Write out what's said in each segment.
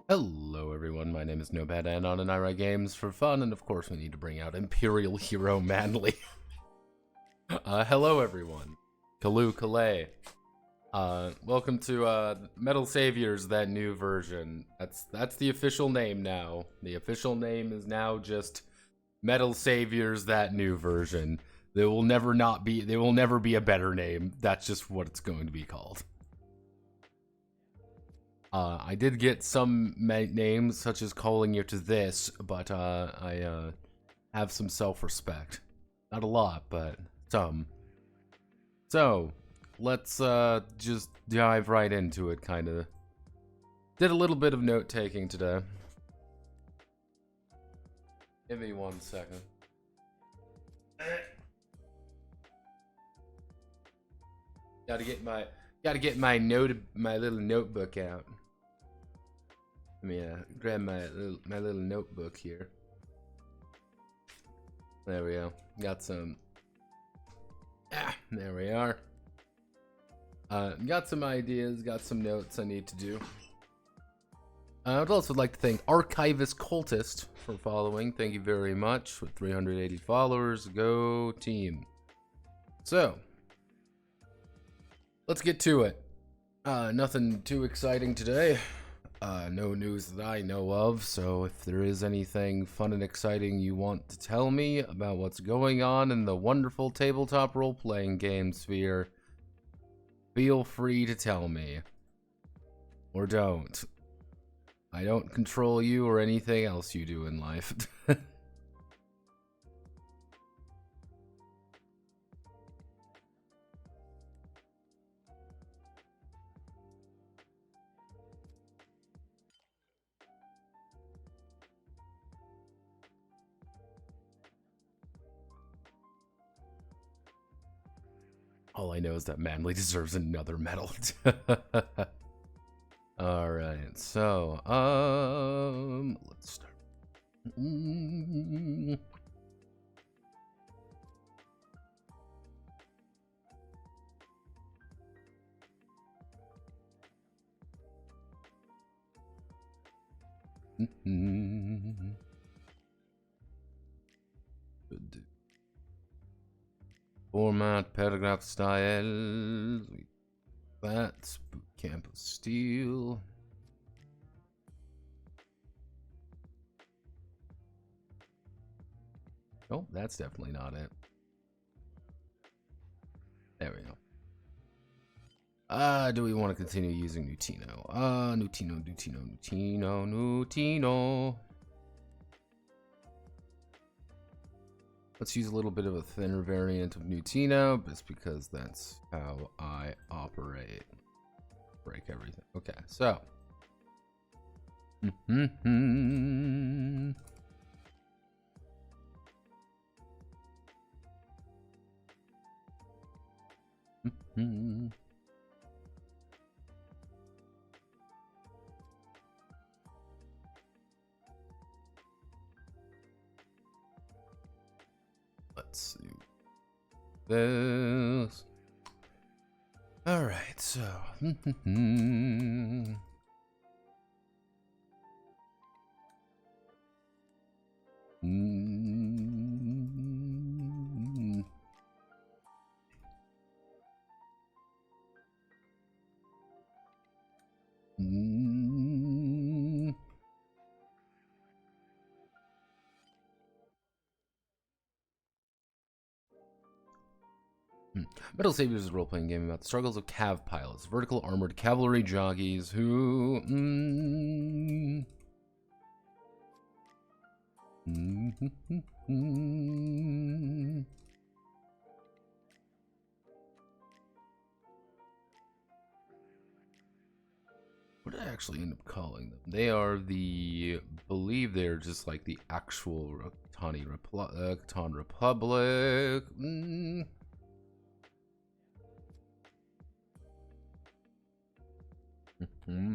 Hello everyone, my name is Nobad and on Ira Games for fun, and of course we need to bring out Imperial Hero Manly. Hello everyone. Kalu Kalay. Welcome to Metal Saviors, that new version. That's the official name now. The official name is now just Metal Saviors, that new version. There will never be a better name. That's just what it's going to be called. I did get some names, such as calling you to this, but I have some self-respect. Not a lot, but some. So, let's just dive right into it, kinda. Did a little bit of note-taking today. Give me 1 second. Gotta get my little notebook out. Let me grab my little notebook here. There we go. Got some. There we are. Got some ideas. Got some notes I need to do. I would also like to thank Archivist Cultist for following. Thank you very much. With 380 followers, go team. So, let's get to it. Nothing too exciting today. No news that I know of, so if there is anything fun and exciting you want to tell me about what's going on in the wonderful tabletop role-playing game sphere, Feel free to tell me. Or don't. I don't control you or anything else you do in life. All I know is that Manly deserves another medal. Alright, so, let's start. Format, paragraph style. That's boot camp of steel. Oh, that's definitely not it. There we go. Do we want to continue using Nutino? Nutino. Let's use a little bit of a thinner variant of Nutino, just because that's how I operate. Break everything. Okay, so. Let's see this. All right, so Metal Saviors is a role-playing game about the struggles of cav pilots, vertical armored cavalry jockeys who what did I actually end up calling them? They are believe they're just like the actual Khtan Republic. Yeah,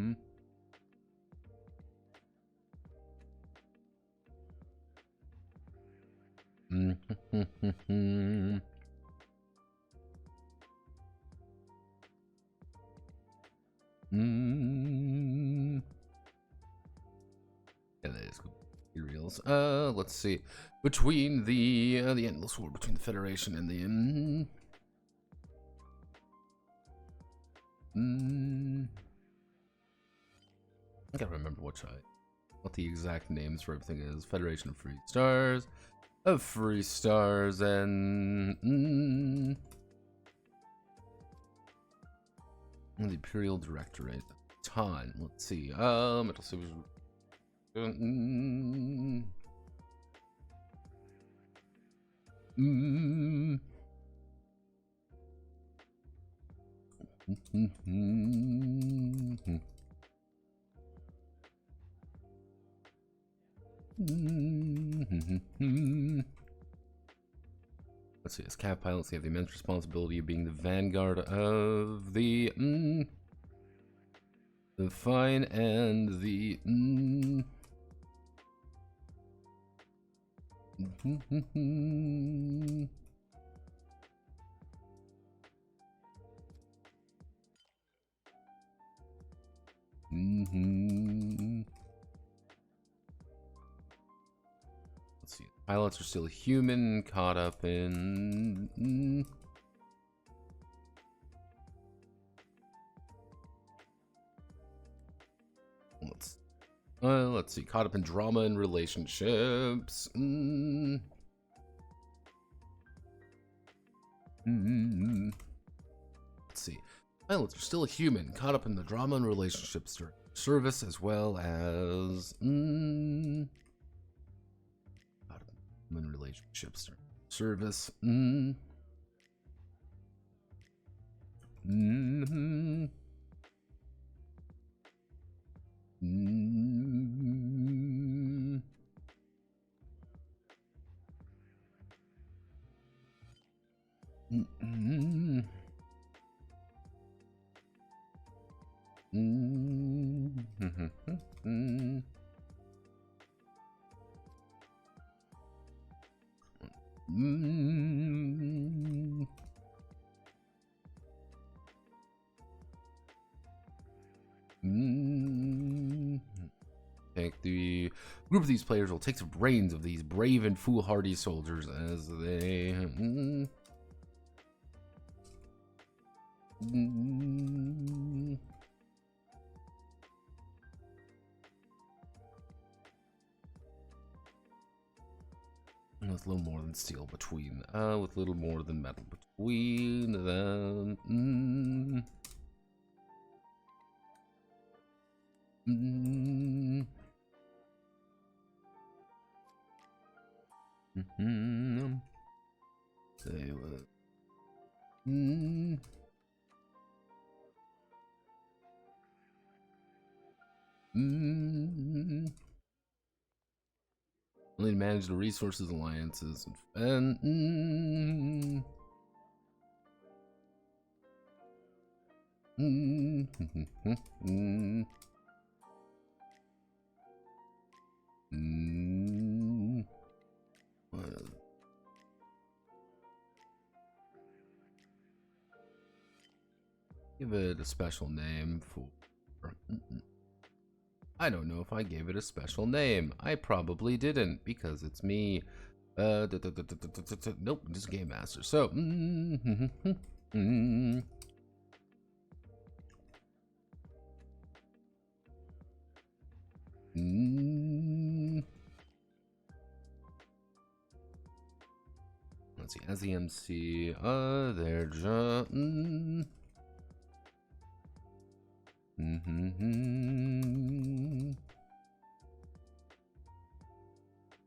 that is Imperials. Let's see. Between the endless war between the Federation and the I gotta remember what the exact names for everything is. Federation of Free Stars, and the Imperial Directorate. Ton. Let's see. Metal Saviors. Let's see, as cav pilots, they have the immense responsibility of being the vanguard of the fine and the Let's see. Pilots are still human, caught up in let's see, caught up in drama and relationships. Let's see. Pilots are still a human, caught up in the drama and relationships during service, as well as caught up in relationships during service. The group of these players will take the brains of these brave and foolhardy soldiers as they with little more than steel between with little more than metal between them. Say what? Only to manage the resources, alliances, and give it a special name for. I don't know if I gave it a special name. I probably didn't because it's me. Nope, just Game Master. So, let's see. As the MC, they're just.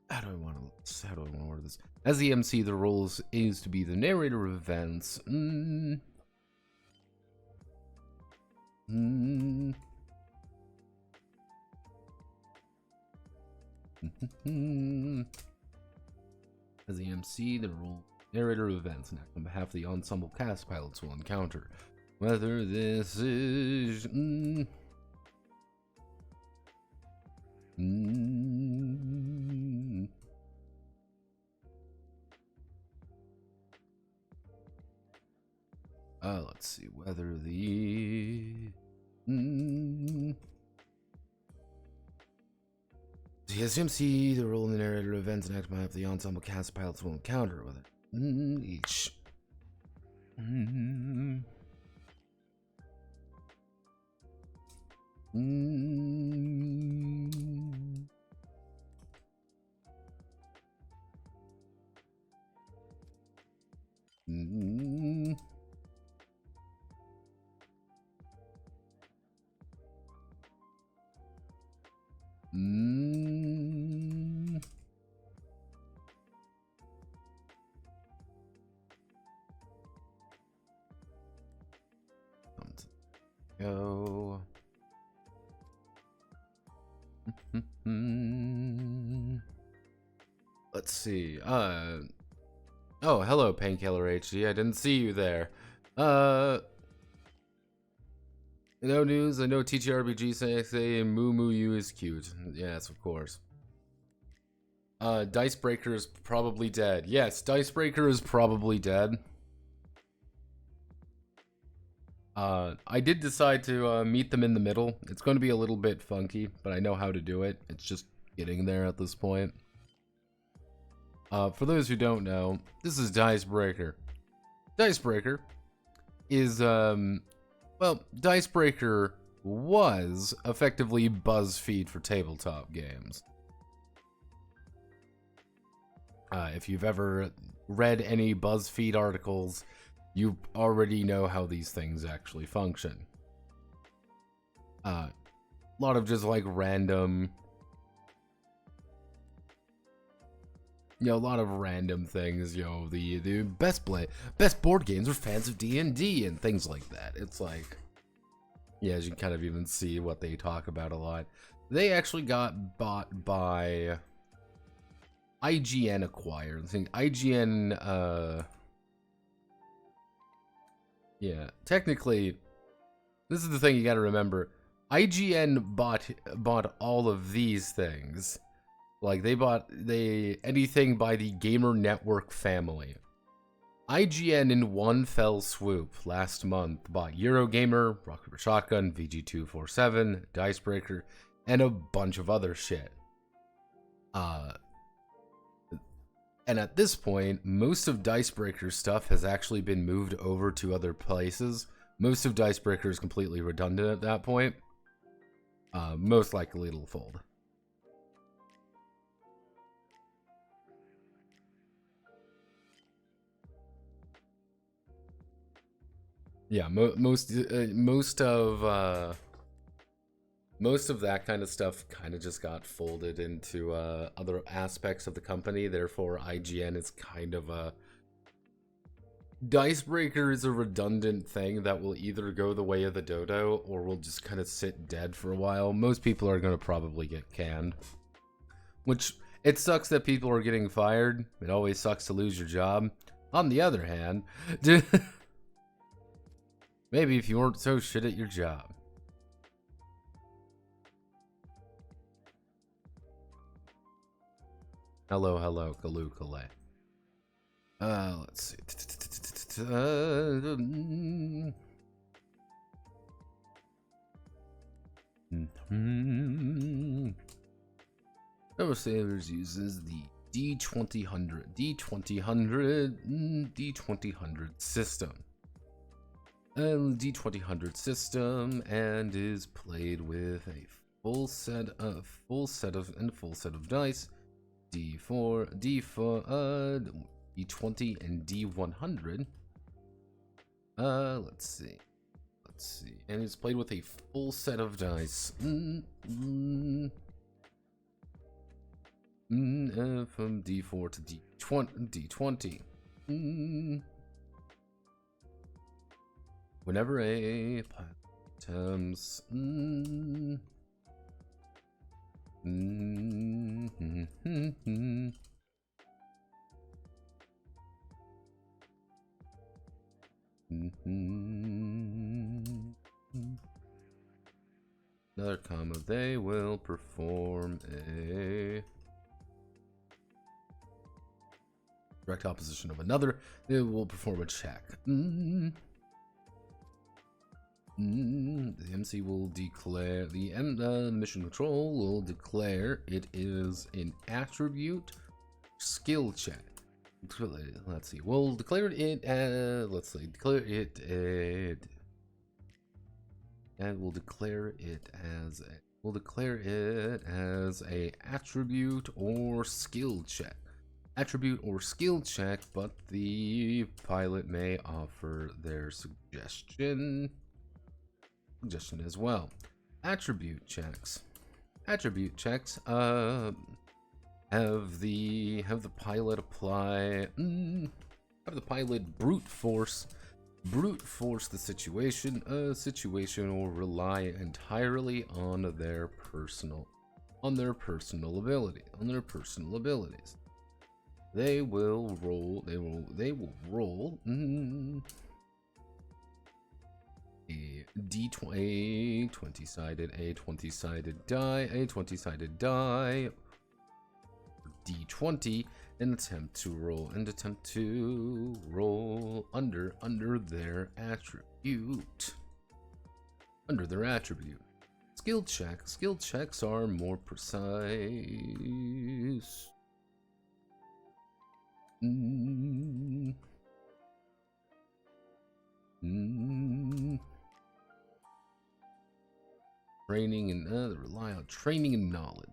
How do I want to word this? As the MC, the role is to be the narrator of events. As the MC, the role narrator of events, and act on behalf of the ensemble cast pilots will encounter. Whether this is let's see whether the as MC, the role in the narrator events and act on behalf of the ensemble cast pilots will encounter with it each. Go. Let's see. Oh, hello, Painkiller HD. I didn't see you there. No news. I know TTRPG say Moo Moo You is cute. Yes, of course. Dicebreaker is probably dead. Yes, Dicebreaker is probably dead. I did decide to meet them in the middle. It's going to be a little bit funky, but I know how to do it. It's just getting there at this point. For those who don't know, this is Dicebreaker. Dicebreaker is, well, Dicebreaker was effectively BuzzFeed for tabletop games. If you've ever read any BuzzFeed articles, you already know how these things actually function. A lot of just like random, a lot of random things. The best board games are fans of D&D and things like that. It's like, yeah, as you can kind of even see what they talk about a lot. They actually got bought by IGN acquired. I think IGN, yeah, technically, this is the thing you gotta remember. IGN bought all of these things. Like, they bought anything by the Gamer Network family. IGN in one fell swoop last month bought Eurogamer, Rock Paper Shotgun, VG247, Dicebreaker, and a bunch of other shit. And at this point, most of Dicebreaker's stuff has actually been moved over to other places. Most of Dicebreaker is completely redundant at that point. Most likely it'll fold. Yeah, most of that kind of stuff kind of just got folded into other aspects of the company. Therefore, IGN is kind of a... Dicebreaker is a redundant thing that will either go the way of the dodo or will just kind of sit dead for a while. Most people are going to probably get canned. Which, it sucks that people are getting fired. It always sucks to lose your job. On the other hand, maybe if you weren't so shit at your job. Hello, Kalukale. Let's see. Nova Savers uses the D2000 system. D2000 system, and is played with a full set of dice. D4, D20, and D100. Let's see, and it's played with a full set of dice. From D4 to D20. Whenever a attempts. Another comma, they will perform a direct opposition of another. They will perform a check. The MC will declare, the mission control will declare it is an attribute skill check. Let's see. We'll declare it as, and we'll declare it as a attribute or skill check. But the pilot may offer their suggestion as well. Attribute checks have the pilot apply have the pilot brute force the situation. A situation will rely entirely on their personal abilities. They will roll a D20-sided die, D20, and attempt to roll under their attribute. Skill checks are more precise. Training and rely on training and knowledge.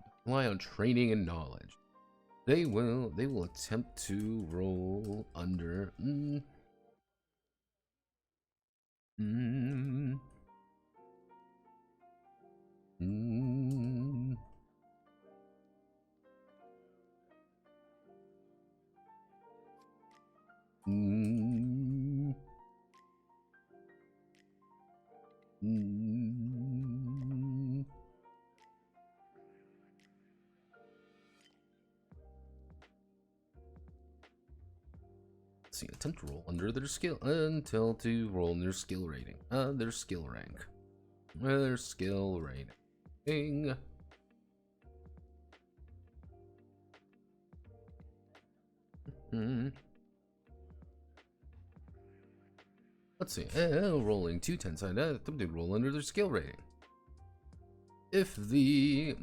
They will attempt to roll under Mm. Mm. Mm. Mm. See, attempt to roll under their skill until to roll in their skill rating. Their skill rank. Their skill rating. Hmm. Let's see. Rolling 2 10-sided attempt to roll under their skill rating. If the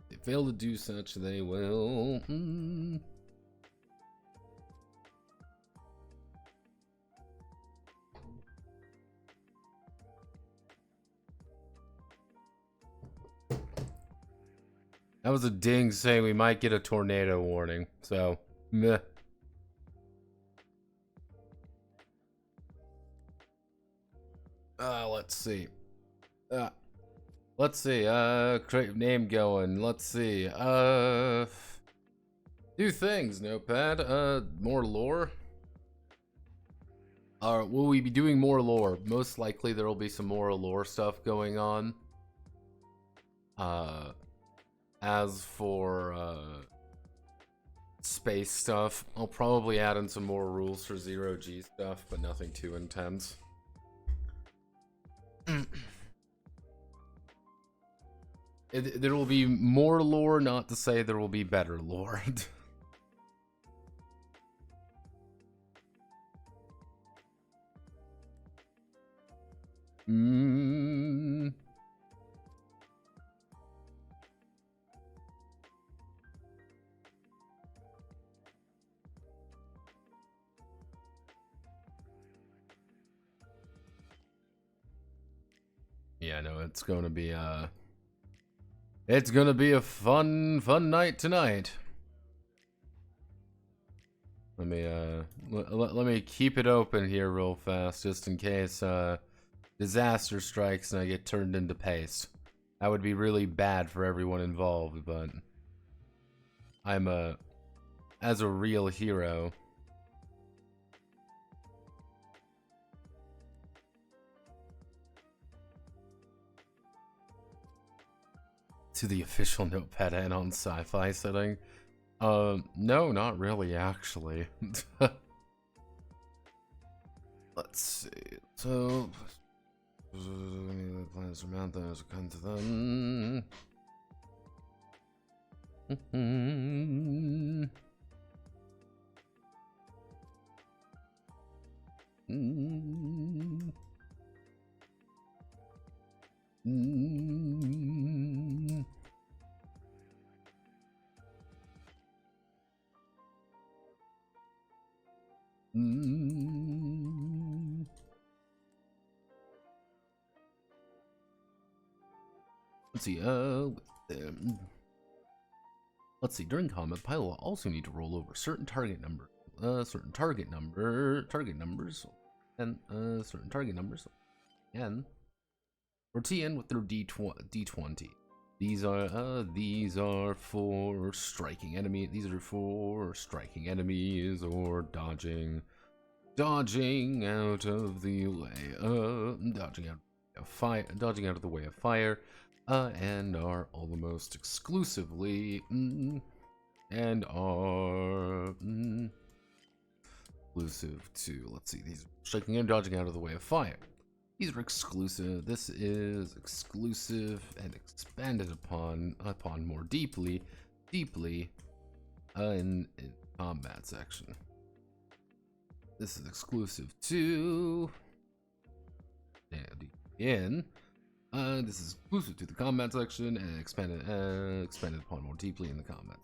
they fail to do such, they will. That was a ding saying we might get a tornado warning, so meh. Let's see. Let's see. Create name going. Let's see. Two things, Notepad. More lore. Will we be doing more lore? Most likely there will be some more lore stuff going on. As for space stuff, I'll probably add in some more rules for 0G stuff, but nothing too intense. There will be more lore, not to say there will be better lore. Yeah, no, it's gonna be a fun night tonight. Let me keep it open here real fast, just in case disaster strikes and I get turned into paste. That would be really bad for everyone involved, but I'm as a real hero. To the official Notepad and on sci-fi setting. No, not really, actually. Let's see. So, planets or mountains come to them. Let's see, let's see, during combat, pilot will also need to roll over certain target numbers, and certain target numbers, and or TN with their D20. These are for striking enemy. These are for striking enemies or dodging out of the way. Dodging out of the way of fire. And are almost exclusively and are exclusive to, let's see, these striking and dodging out of the way of fire. These are exclusive. This is exclusive and expanded upon more deeply in combat section. This is exclusive to this is exclusive to the combat section and expanded upon more deeply in the combat.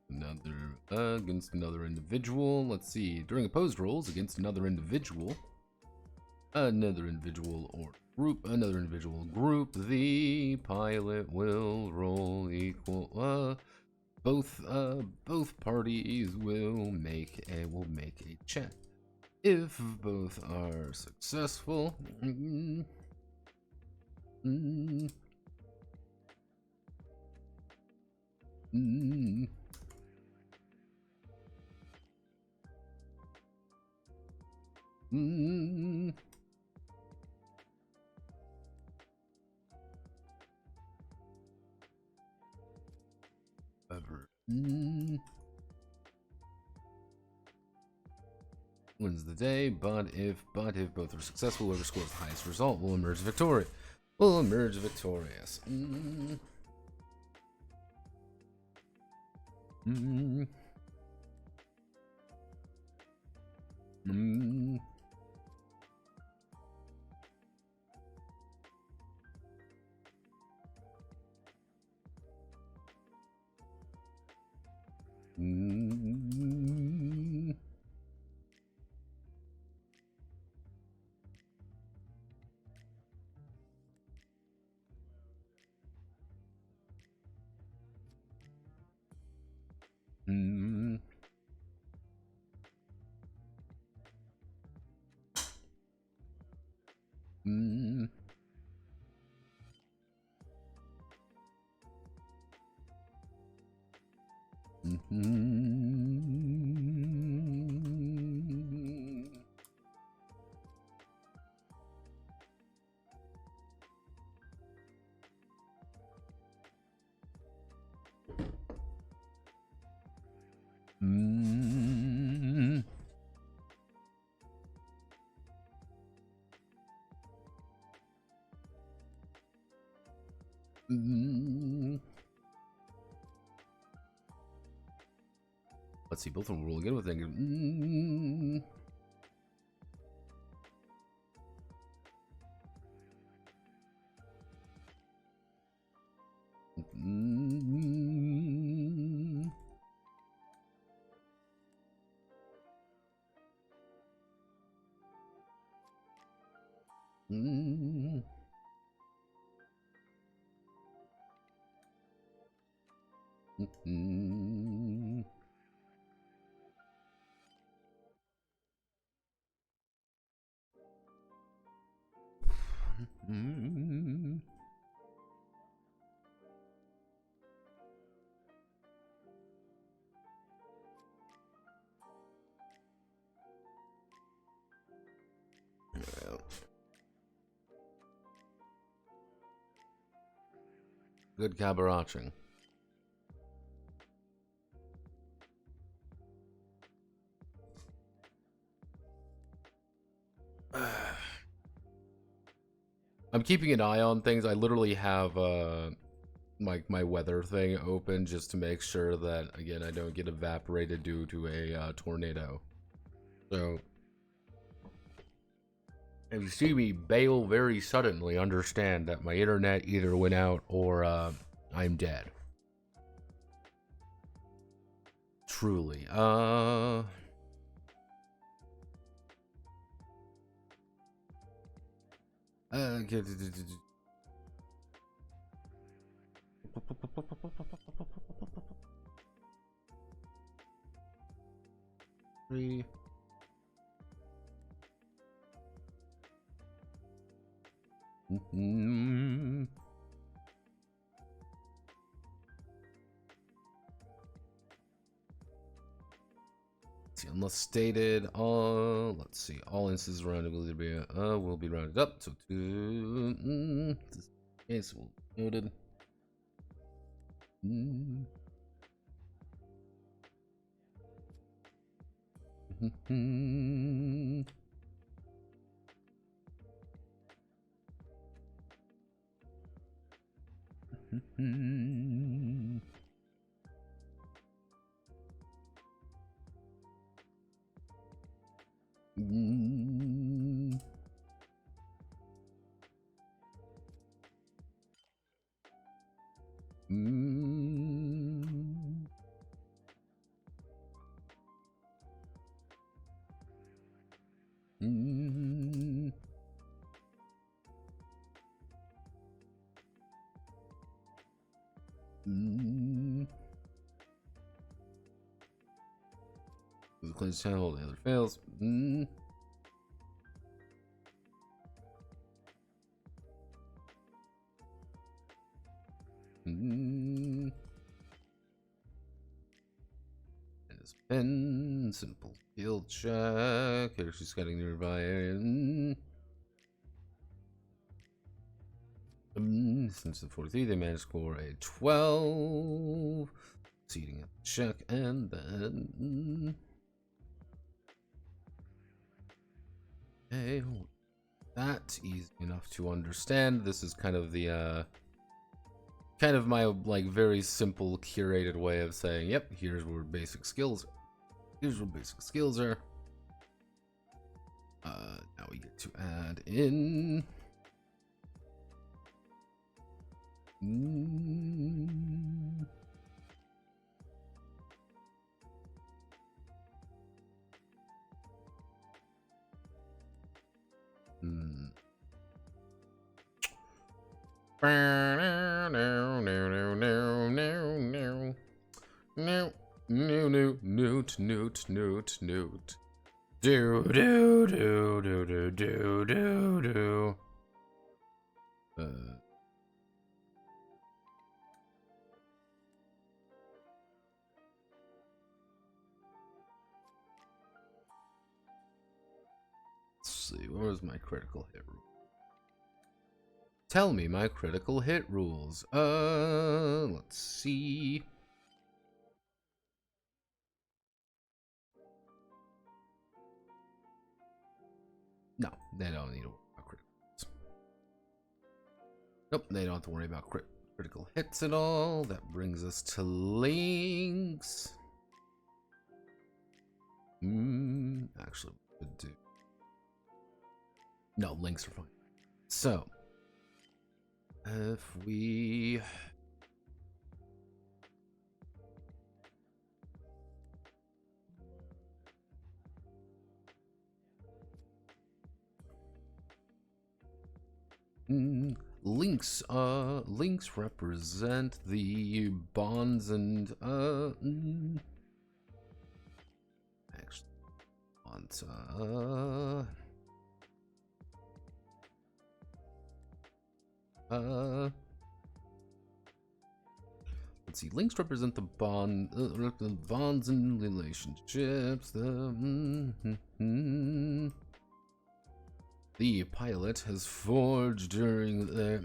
Another against another individual. Let's see. During opposed rolls against another individual or group, the pilot will roll equal. Both parties will make a check. If both are successful, ever. Wins the day, but if both are successful, whoever scores the highest result will emerge victorious. Let's see, both of them roll again with negative. Good cabaretting. I'm keeping an eye on things. I literally have my weather thing open just to make sure that, again, I don't get evaporated due to a tornado. So if you see me bail very suddenly, understand that my internet either went out or I'm dead. Truly. Three. See, unless stated, let's see, all instances rounded will be rounded up. So two. This case will be noted. Cleanse channel, the other fails. Pen, simple skill check. She's getting nearby area. Since the 43, they managed to score a 12. Seating at the check, and then. Okay, that's easy enough to understand. This is kind of the kind of my like very simple curated way of saying, yep, here's where basic skills are. Now we get to add in Newt. Do. Let's see, where's my critical hit rule? Tell me my critical hit rules. Let's see. No, they don't need to worry about critical hits. Nope, they don't have to worry about critical hits at all. That brings us to links. Actually, we could do. No, links are fine. So, if we. Links represent the bonds and actually bonds let's see, links represent the bonds and relationships. The pilot has forged during their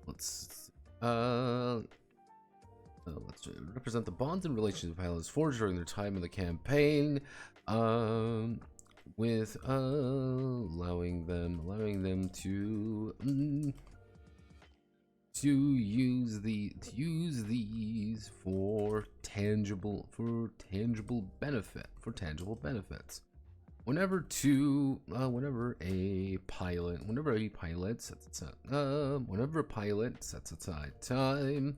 let's represent the bonds and relations of pilots forged during their time in the campaign, with allowing them to use these for tangible benefits. Whenever a pilot sets aside time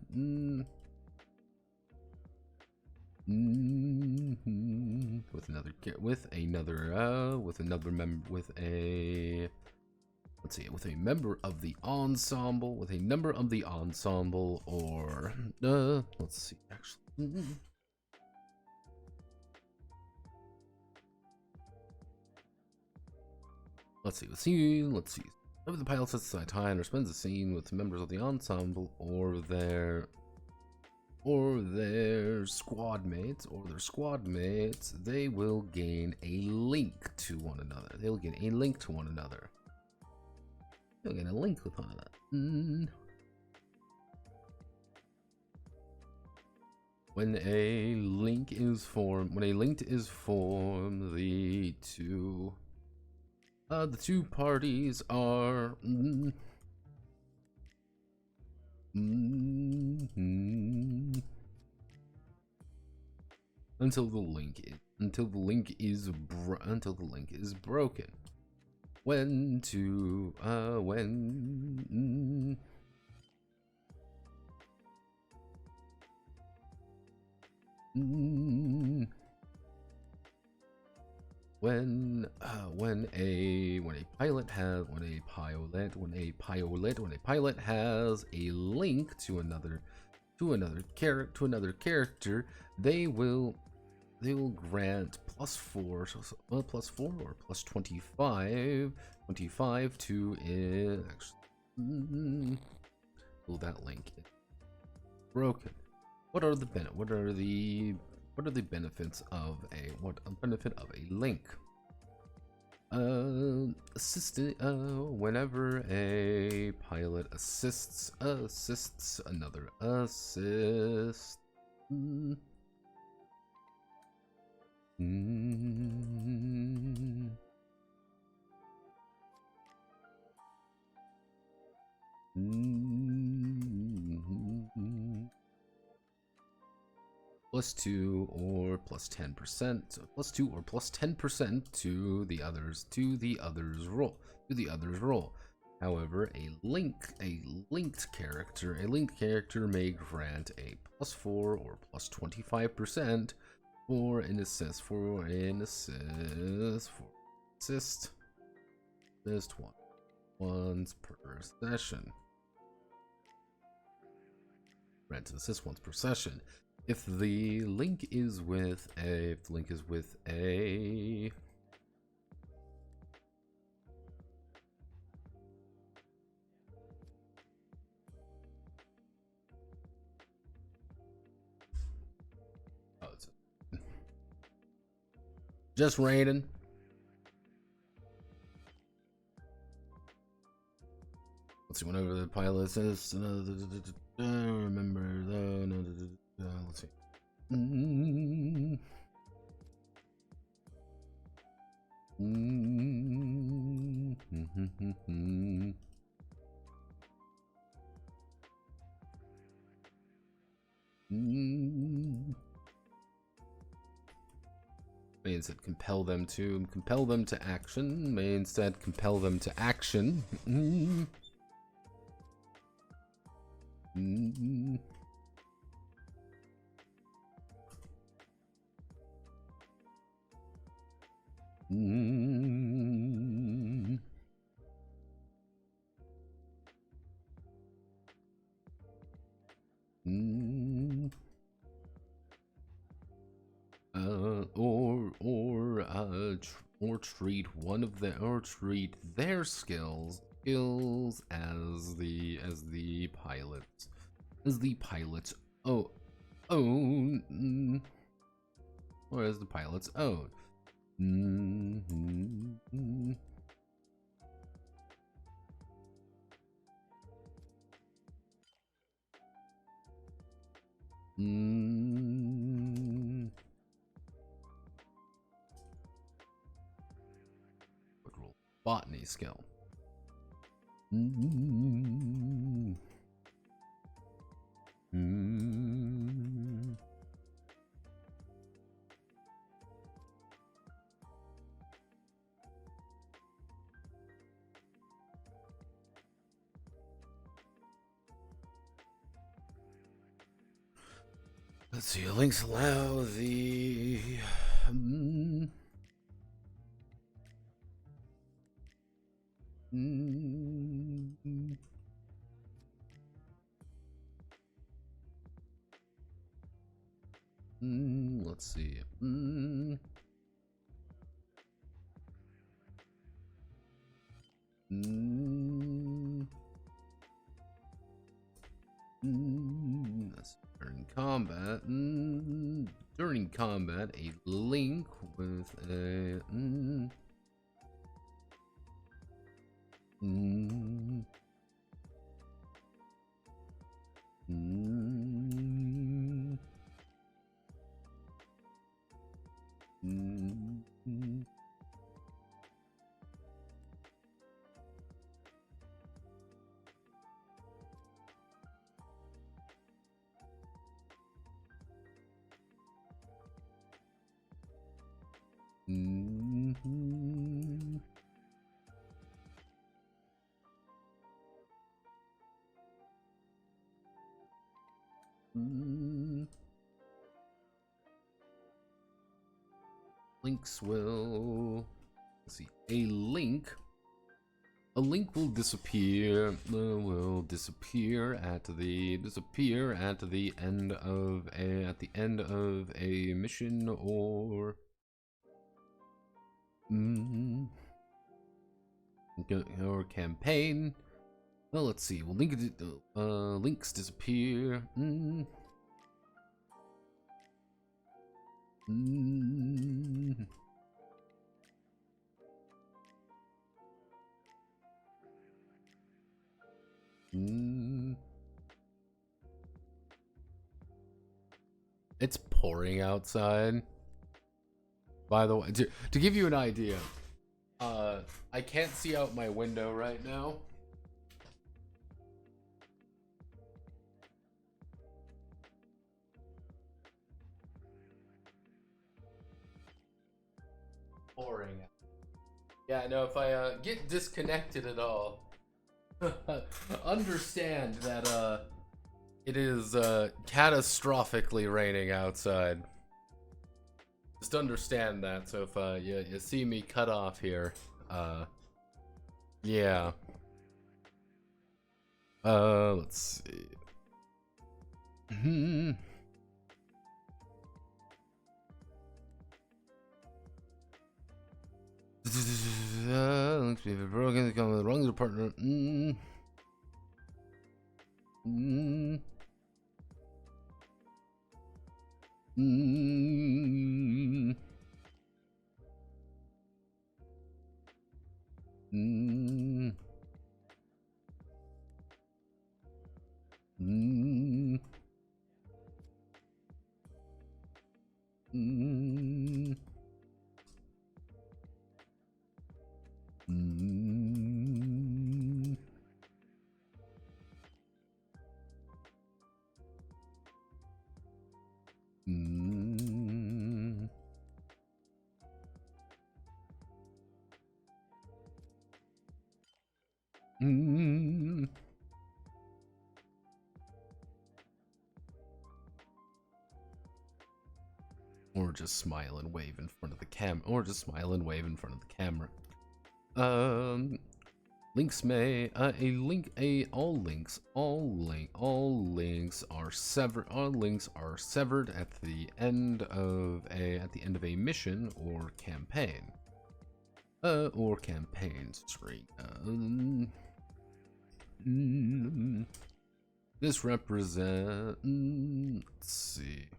with a member of the ensemble, or let's see, actually. Let's see. Whenever the pilot sets aside time or spends a scene with members of the ensemble or their squad mates, they will gain a link to one another. They'll gain a link with one another. When a link is formed, the two parties are until the link is broken. When a pilot has a link to another character, they will grant +4, +4 or +25 to it. Actually, that link is broken. What are the benefits of a link? Whenever a pilot assists another assist. +2 or +10%, so +2 or +10% to the other's roll. However, a linked character may grant a +4 or +25% for an assist once per session. Grant an assist once per session. If the link is with a it's just raining. Let's see. Whenever the pilot says, remember the. Let's see. May instead compel them to action. May instead compel them to action. Treat their skills as the pilot's own, or as the pilot's own. Botany skill. Let's see, links allow the let's see. During combat, a link with a Links will... Let's see. A link will disappear. Will disappear at the end of a mission or or campaign. Well, let's see. Well, links disappear. It's pouring outside. By the way, to give you an idea, I can't see out my window right now. Pouring. Yeah, no, if I get disconnected at all, understand that it is catastrophically raining outside. Just understand that. So if you see me cut off here, yeah. Let's see. Looks to be broken. Come with the wrong partner. Or just smile and wave in front of the camera. Links may all links are severed. All links are severed at the end of a mission or campaign. Or campaign streak. This represents. Let's see.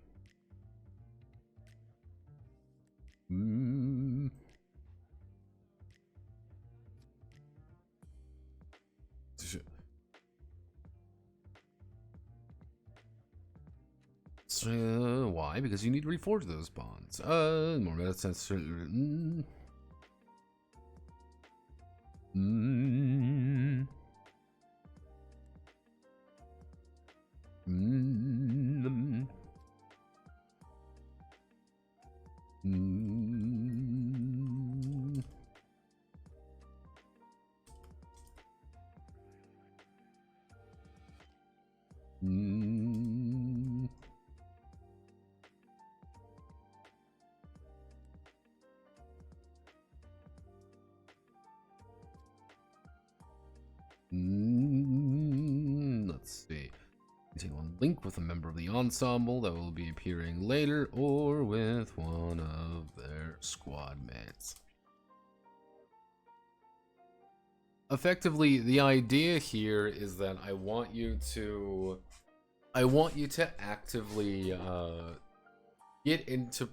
Why? Because you need to reforge those bonds. More medicine. Let's see. Continue on link with a member of the ensemble that will be appearing later, or with one of their squad mates. Effectively, the idea here is that I want you to actively get into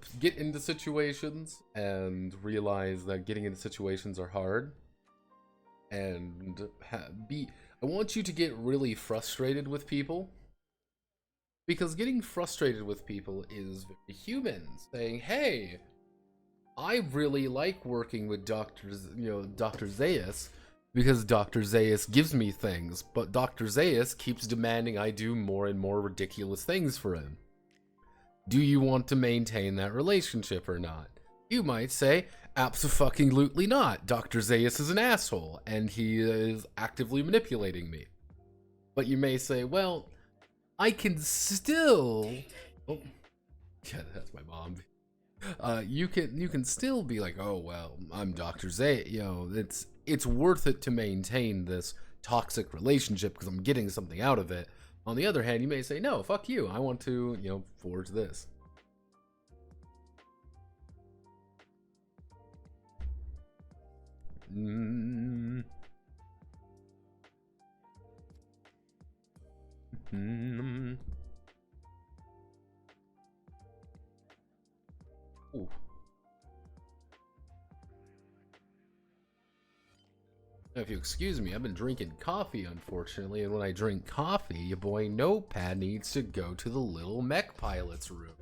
situations and realize that getting into situations are hard, and I want you to get really frustrated with people, because getting frustrated with people is very human. Saying, "Hey, I really like working with Dr. Zaius, because Dr. Zaius gives me things, but Dr. Zaius keeps demanding I do more and more ridiculous things for him. Do you want to maintain that relationship or not?" You might say, "Abso-fucking-lutely not. Dr. Zaius is an asshole, and he is actively manipulating me." But you may say, "Well, I can still. Oh, yeah, that's my mom. You can still be like, oh well, I'm Dr. Zay. You know, it's worth it to maintain this toxic relationship because I'm getting something out of it. On the other hand, you may say, no, fuck you. I want to, forge this. Mm. Mm. Ooh. Now, if you excuse me, I've been drinking coffee, unfortunately, and when I drink coffee, your boy Notepad needs to go to the little mech pilot's room.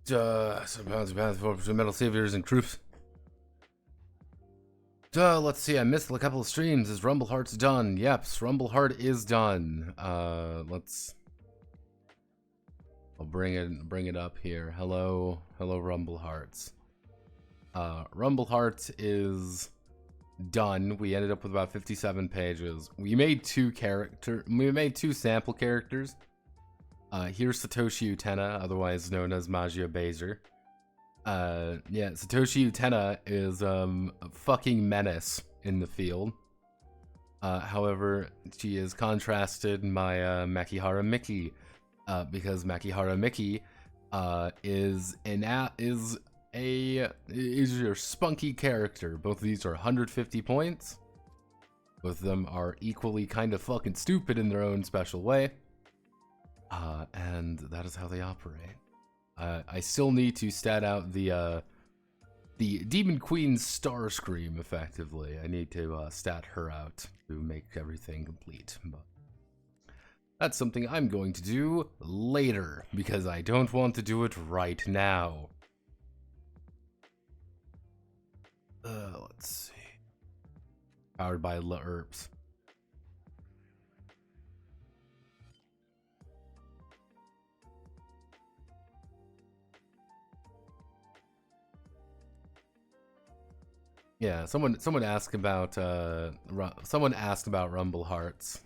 Some pounds for metal saviors and troops. Let's see, I missed a couple of streams. Is Rumble Hearts done? Yep, Rumble Heart is done. I'll bring it up here. Hello Rumble Hearts. Rumble Hearts is done. We ended up with about 57 pages. We made two sample characters. Here's Satoshi Utena, otherwise known as Magia Baser. Yeah, Satoshi Utena is a fucking menace in the field. However, she is contrasted by Makihara Miki, because Makihara Miki is your spunky character. Both of these are 150 points. Both of them are equally kind of fucking stupid in their own special way. And that is how they operate. I still need to stat out the Demon Queen Starscream effectively. I need to stat her out to make everything complete. But that's something I'm going to do later, because I don't want to do it right now. Let's see. Powered by La Herbs. Yeah, someone asked about Rumble Hearts.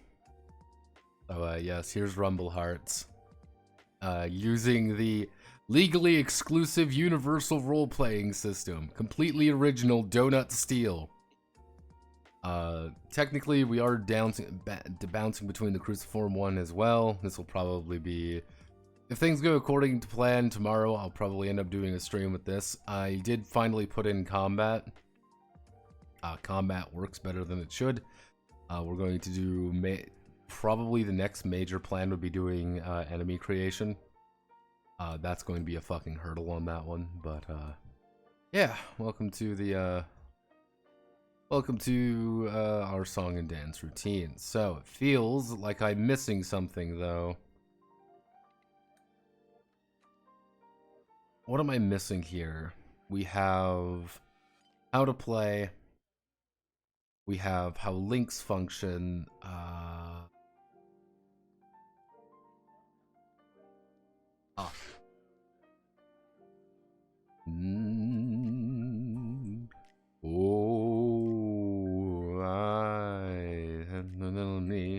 So yes, here's Rumble Hearts. Using the legally exclusive universal role-playing system, completely original donut steel. Technically, we are bouncing between the Cruciform one as well. This will probably be, if things go according to plan, tomorrow I'll probably end up doing a stream with this. I did finally put in combat. Combat works better than it should. We're going to do probably the next major plan would be doing enemy creation. That's going to be a fucking hurdle on that one, but yeah, welcome to our song and dance routine. So it feels like I'm missing something though. What am I missing here? We have how to play. We have how links function. Oh, I have no little need.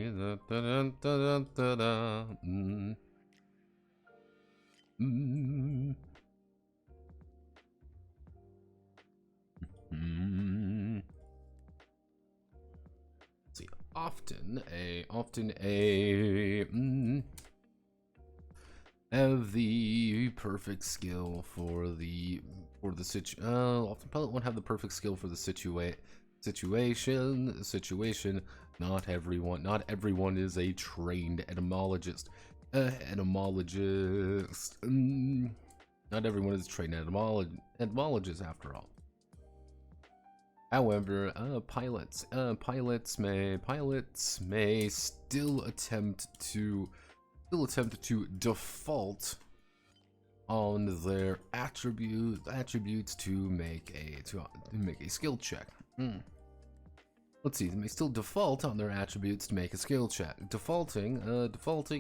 See, often have the perfect skill for the often pilot won't have the perfect skill for the situation. Not everyone is a trained etymologist. Not everyone is trained etymologist after all. However, pilots may still attempt to default on their attributes to make a skill check. Let's see, they may still default on their attributes to make a skill check. Defaulting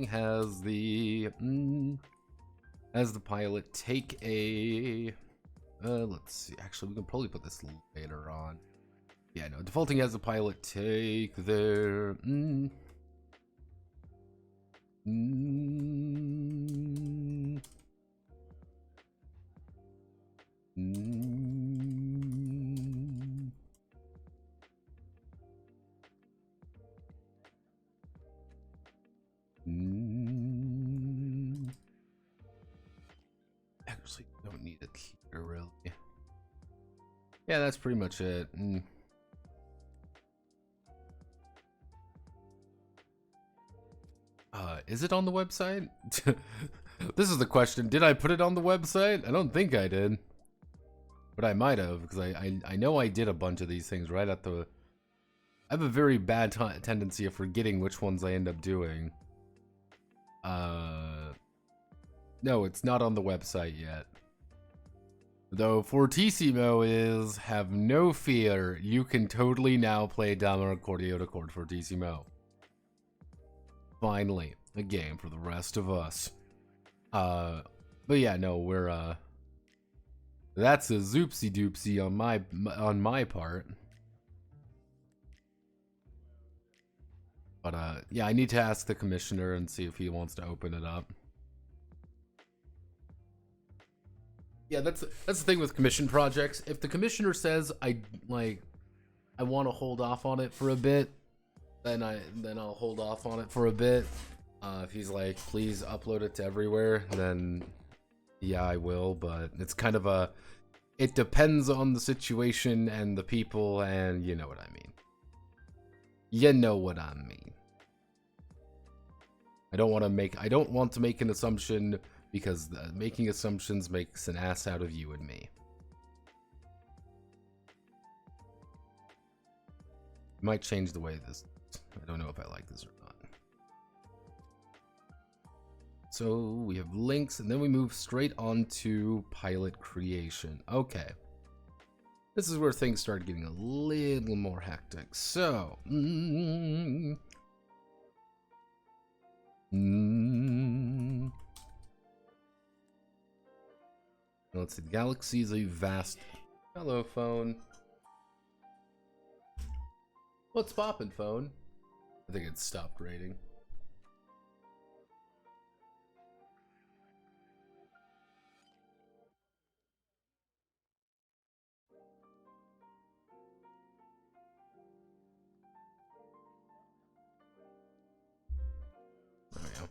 has the pilot take a let's see, actually we can probably put this later on. Yeah, no, defaulting has the pilot take their actually don't need it here really. Yeah, that's pretty much it. Is it on the website? This is the question. Did I put it on the website? I don't think I did. But I might have, because I know I did a bunch of these things right at the... I have a very bad tendency of forgetting which ones I end up doing. No, it's not on the website yet. Though Fortissimo is, have no fear, you can totally now play Dama Accordio to Chord Fortissimo. Finally, a game for the rest of us. But yeah, no, we're that's a zoopsie doopsie on my part. But yeah, I need to ask the commissioner and see if he wants to open it up. Yeah, that's the thing with commission projects. If the commissioner says I want to hold off on it for a bit, then I'll hold off on it for a bit. If he's like, please upload it to everywhere, then yeah, I will. But it's kind of it depends on the situation and the people, and you know what I mean. You know what I mean. I don't want to make an assumption, because making assumptions makes an ass out of you and me. Might change the way this. I don't know if I like this or not. So we have links, and then we move straight on to pilot creation. Okay. This is where things start getting a little more hectic. So, let's see. The galaxy is a vast. Hello, phone. What's poppin', phone? I think it stopped rating. There we go.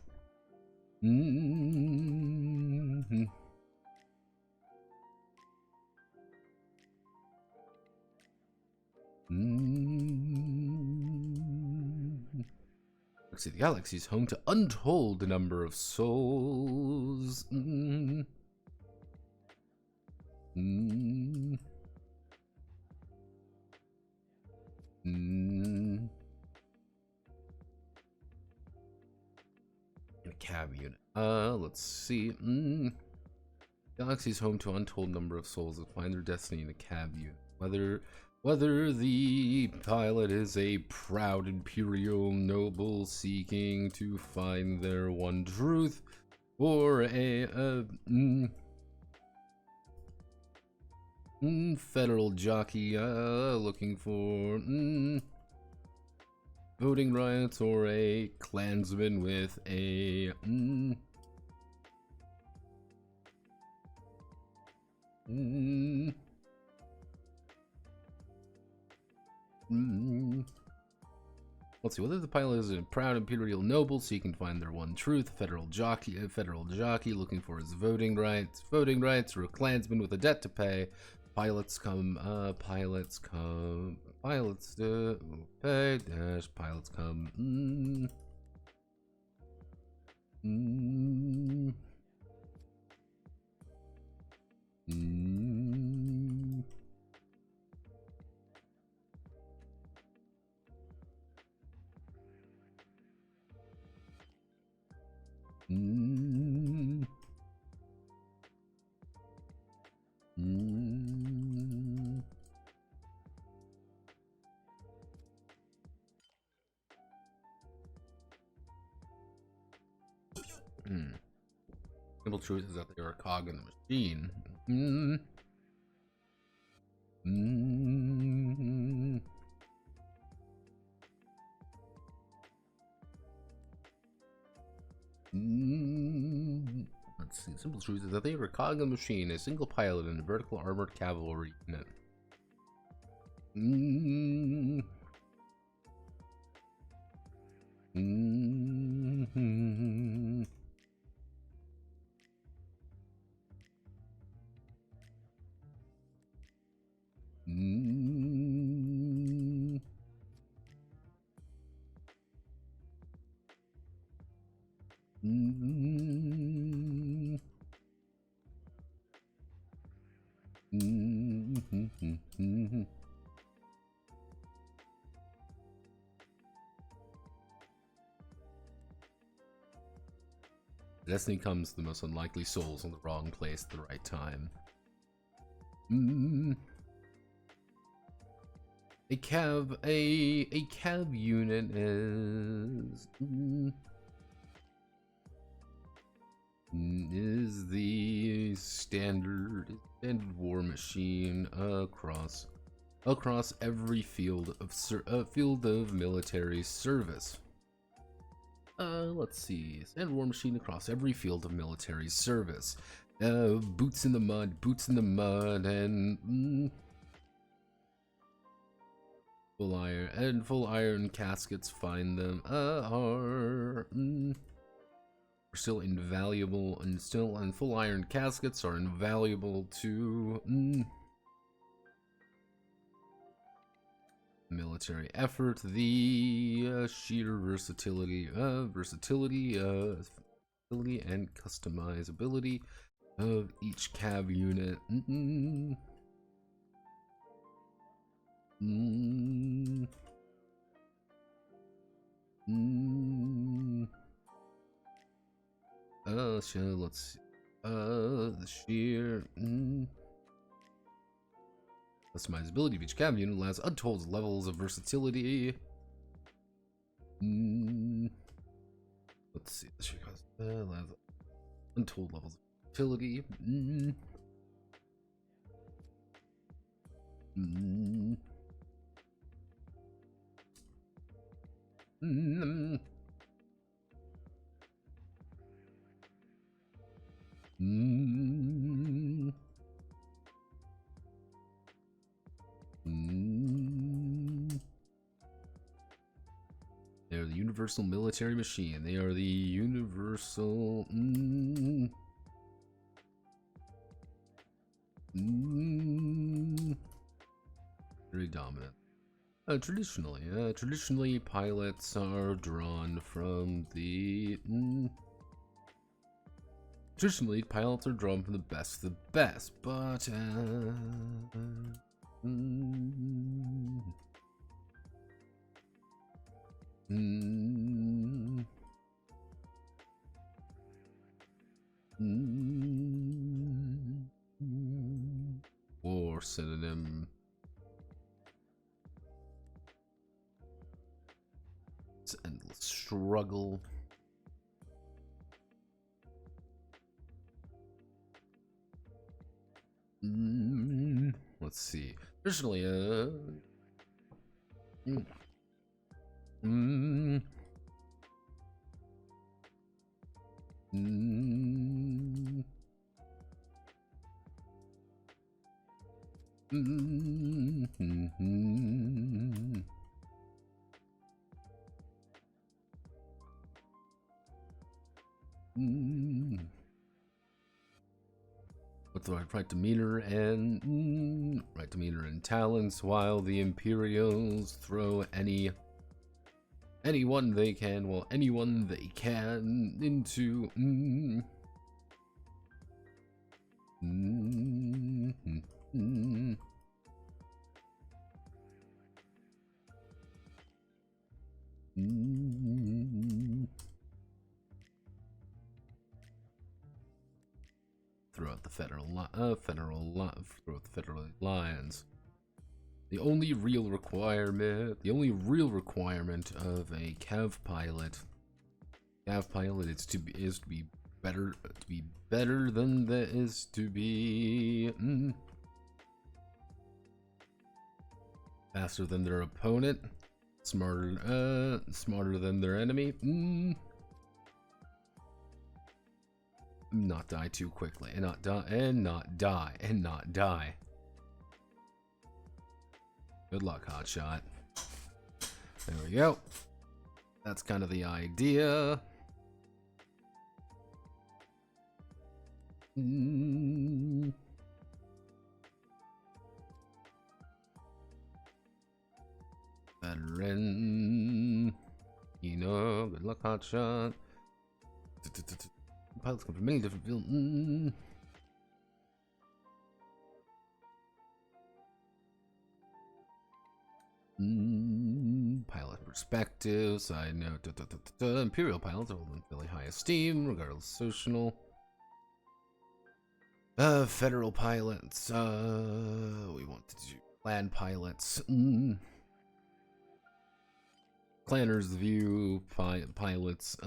Let's see, the galaxy is home to untold number of souls. A cab unit. Let's see. Galaxy's home to untold number of souls that find their destiny in a cab unit. Whether the pilot is a proud imperial noble seeking to find their one truth, or a federal jockey looking for voting rights, or a clansman with a let's see, whether the pilot is a proud imperial noble seeking to find their one truth, a federal jockey looking for his voting rights, or a clansman with a debt to pay. Pilots come, pilots to pay, pilots come, Simple truth is that they are a cog in the machine. Let's see. Simple truth is that they are a cog in the machine, a single pilot in a vertical armored cavalry unit. Destiny comes to the most unlikely souls in the wrong place at the right time. A cab unit is the standard war machine across every field of military service. Let's see. Standard war machine across every field of military service. Boots in the mud, and full iron caskets find them are still invaluable, and full iron caskets are invaluable to military effort. The sheer versatility and customizability of each cab unit let's see. The sheer customizability of each cab unit allows untold levels of versatility. Let's see. The sheer allows untold levels of versatility. They're the universal military machine. They are the universal very dominant. Traditionally, pilots are drawn from the best of the best, but war synonym. It's an endless struggle. Let's see. Traditionally, with the right demeanor and talents, while the Imperials throw anyone they can into throughout the federal lines. The only real requirement of a cav pilot is to be better faster than their opponent, smarter than their enemy, not die too quickly, and not die. Good luck, hotshot. There we go. That's kind of the idea. Veteran. Good luck, hotshot. Pilots come from many different fields. Pilot perspective. Side note. Imperial pilots are held in fairly high esteem, regardless of social. Federal pilots. We want to do land pilots. Planner's view pilots.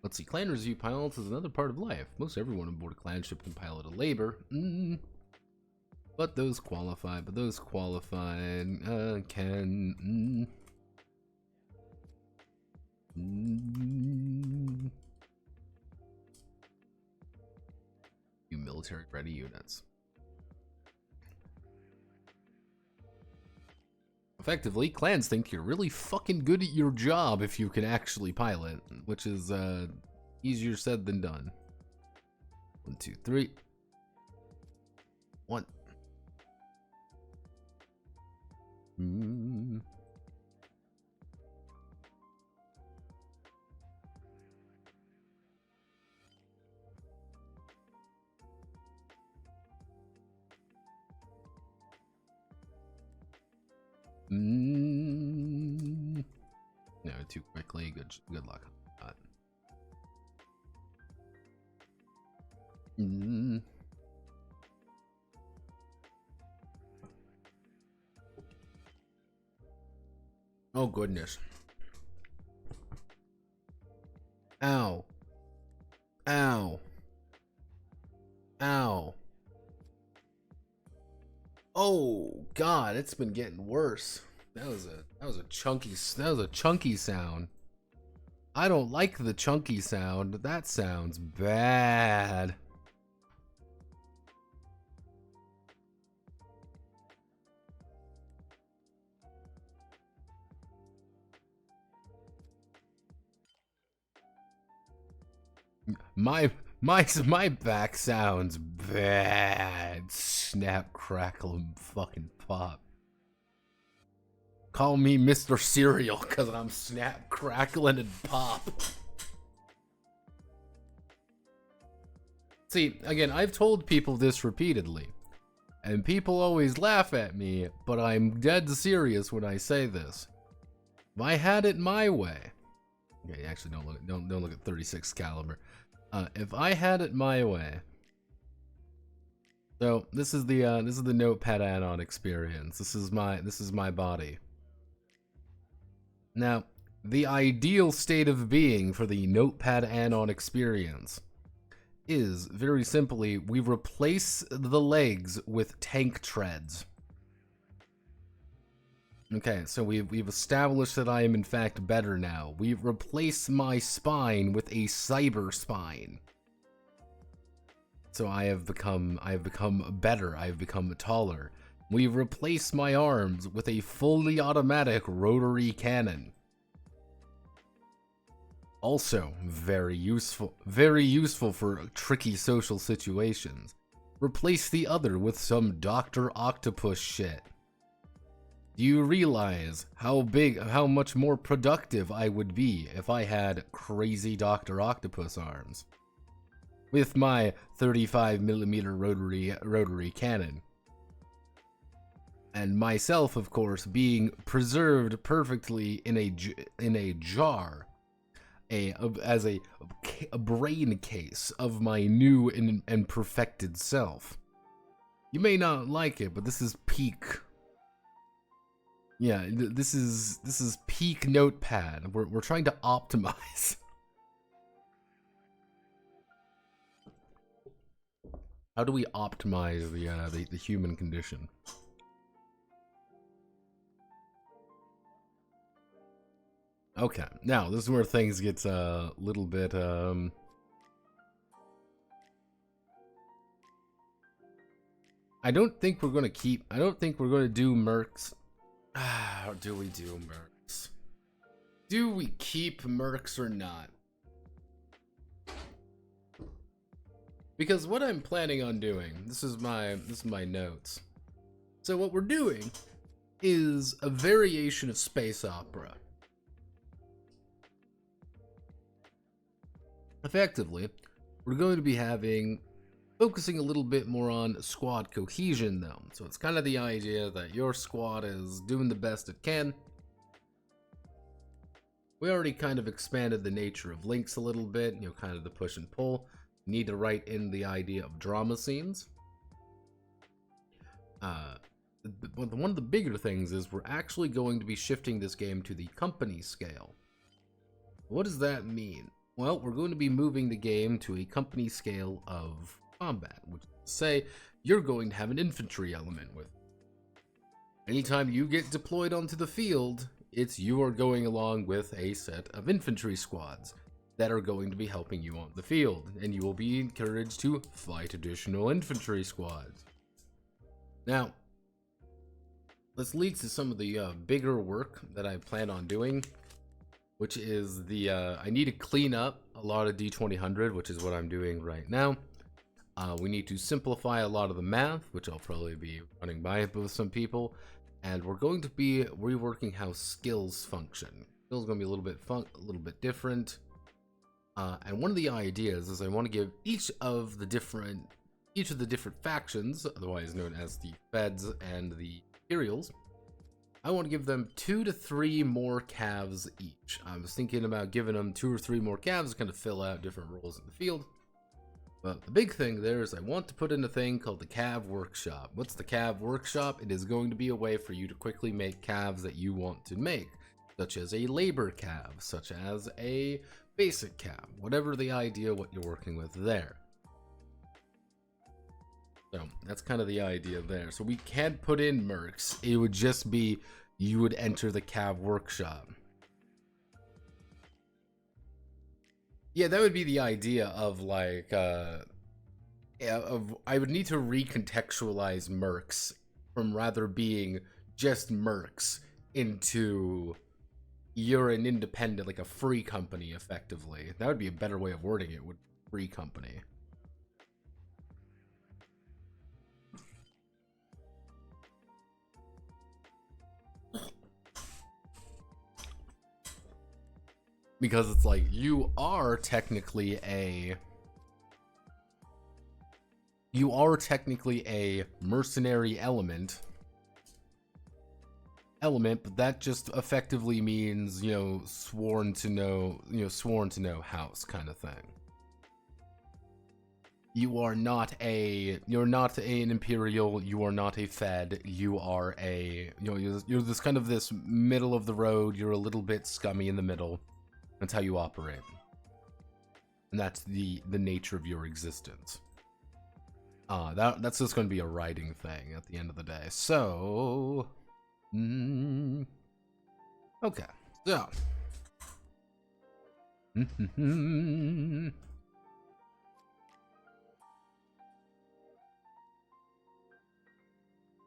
Let's see. Clan review pilots is another part of life. Most everyone on board a clan ship can pilot a labor. But those qualified. Can. You military ready units. Effectively, clans think you're really fucking good at your job if you can actually pilot, which is easier said than done. 1, 2, 3. 1. No, too quickly. Good luck on that. Oh goodness. Ow. Ow. Ow. Oh god, it's been getting worse. That was a chunky sound. I don't like the chunky sound. That sounds bad. My back sounds bad. Snap, crackle, and fucking pop. Call me Mr. Cereal, cause I'm snap, crackling, and pop. See, again, I've told people this repeatedly, and people always laugh at me, but I'm dead serious when I say this. If I had it my way, okay, actually don't look at 36 caliber. If I had it my way, so this is the Notepad add-on experience. This is my body. Now, the ideal state of being for the Notepad add-on experience is, very simply, we replace the legs with tank treads. Okay, so we've established that I am in fact better now. We've replaced my spine with a cyber spine. So I have become better, I have become taller. We've replaced my arms with a fully automatic rotary cannon. Also, very useful for tricky social situations. Replace the other with some Dr. Octopus shit. Do you realize how much more productive I would be if I had crazy Dr. Octopus arms? With my 35mm rotary cannon. And myself, of course, being preserved perfectly in a jar, as a brain case of my new and perfected self. You may not like it, but this is peak. Yeah, this is peak Notepad. We're trying to optimize. How do we optimize the human condition? Okay, now this is where things get a little bit I don't think we're gonna do mercs. Or do we do mercs? Do we keep mercs or not? Because what I'm planning on doing, this is my notes. So what we're doing is a variation of space opera. Effectively, we're going to be focusing a little bit more on squad cohesion though. So it's kind of the idea that your squad is doing the best it can. We already kind of expanded the nature of links a little bit, kind of the push and pull. You need to write in the idea of drama scenes. One of the bigger things is we're actually going to be shifting this game to the company scale. What does that mean? Well, we're going to be moving the game to a company scale of combat, which is to say you're going to have an infantry element with it. Anytime you get deployed onto the field, you are going along with a set of infantry squads that are going to be helping you on the field, and you will be encouraged to fight additional infantry squads. Now, let's lead to some of the bigger work that I plan on doing, which is I need to clean up a lot of D2000, which is what I'm doing right now. We need to simplify a lot of the math, which I'll probably be running by it with some people, and we're going to be reworking how skills function. Skills are going to be a little bit different. And one of the ideas is I want to give each of the different factions, otherwise known as the Feds and the Imperials, I want to give them 2 to 3 more calves each. I was thinking about giving them 2 or 3 more calves to kind of fill out different roles in the field. But the big thing there is I want to put in a thing called the Cav Workshop. What's the Cav Workshop? It is going to be a way for you to quickly make calves that you want to make, such as a labor cav, such as a basic cav, whatever the idea, what you're working with there. So that's kind of the idea there. So we can't put in mercs. It would just be you would enter the Cav Workshop. Yeah, that would be the idea of like I would need to recontextualize mercs from rather being just mercs into you're an independent, like a free company, effectively. That would be a better way of wording it, would free company. Because it's like, you are technically a mercenary element, but that just effectively means, sworn to know house kind of thing. You're not an imperial, you are not a fed, you are you're this kind of this middle of the road, you're a little bit scummy in the middle. That's how you operate. And that's the nature of your existence. That's just going to be a writing thing at the end of the day. So, okay. So,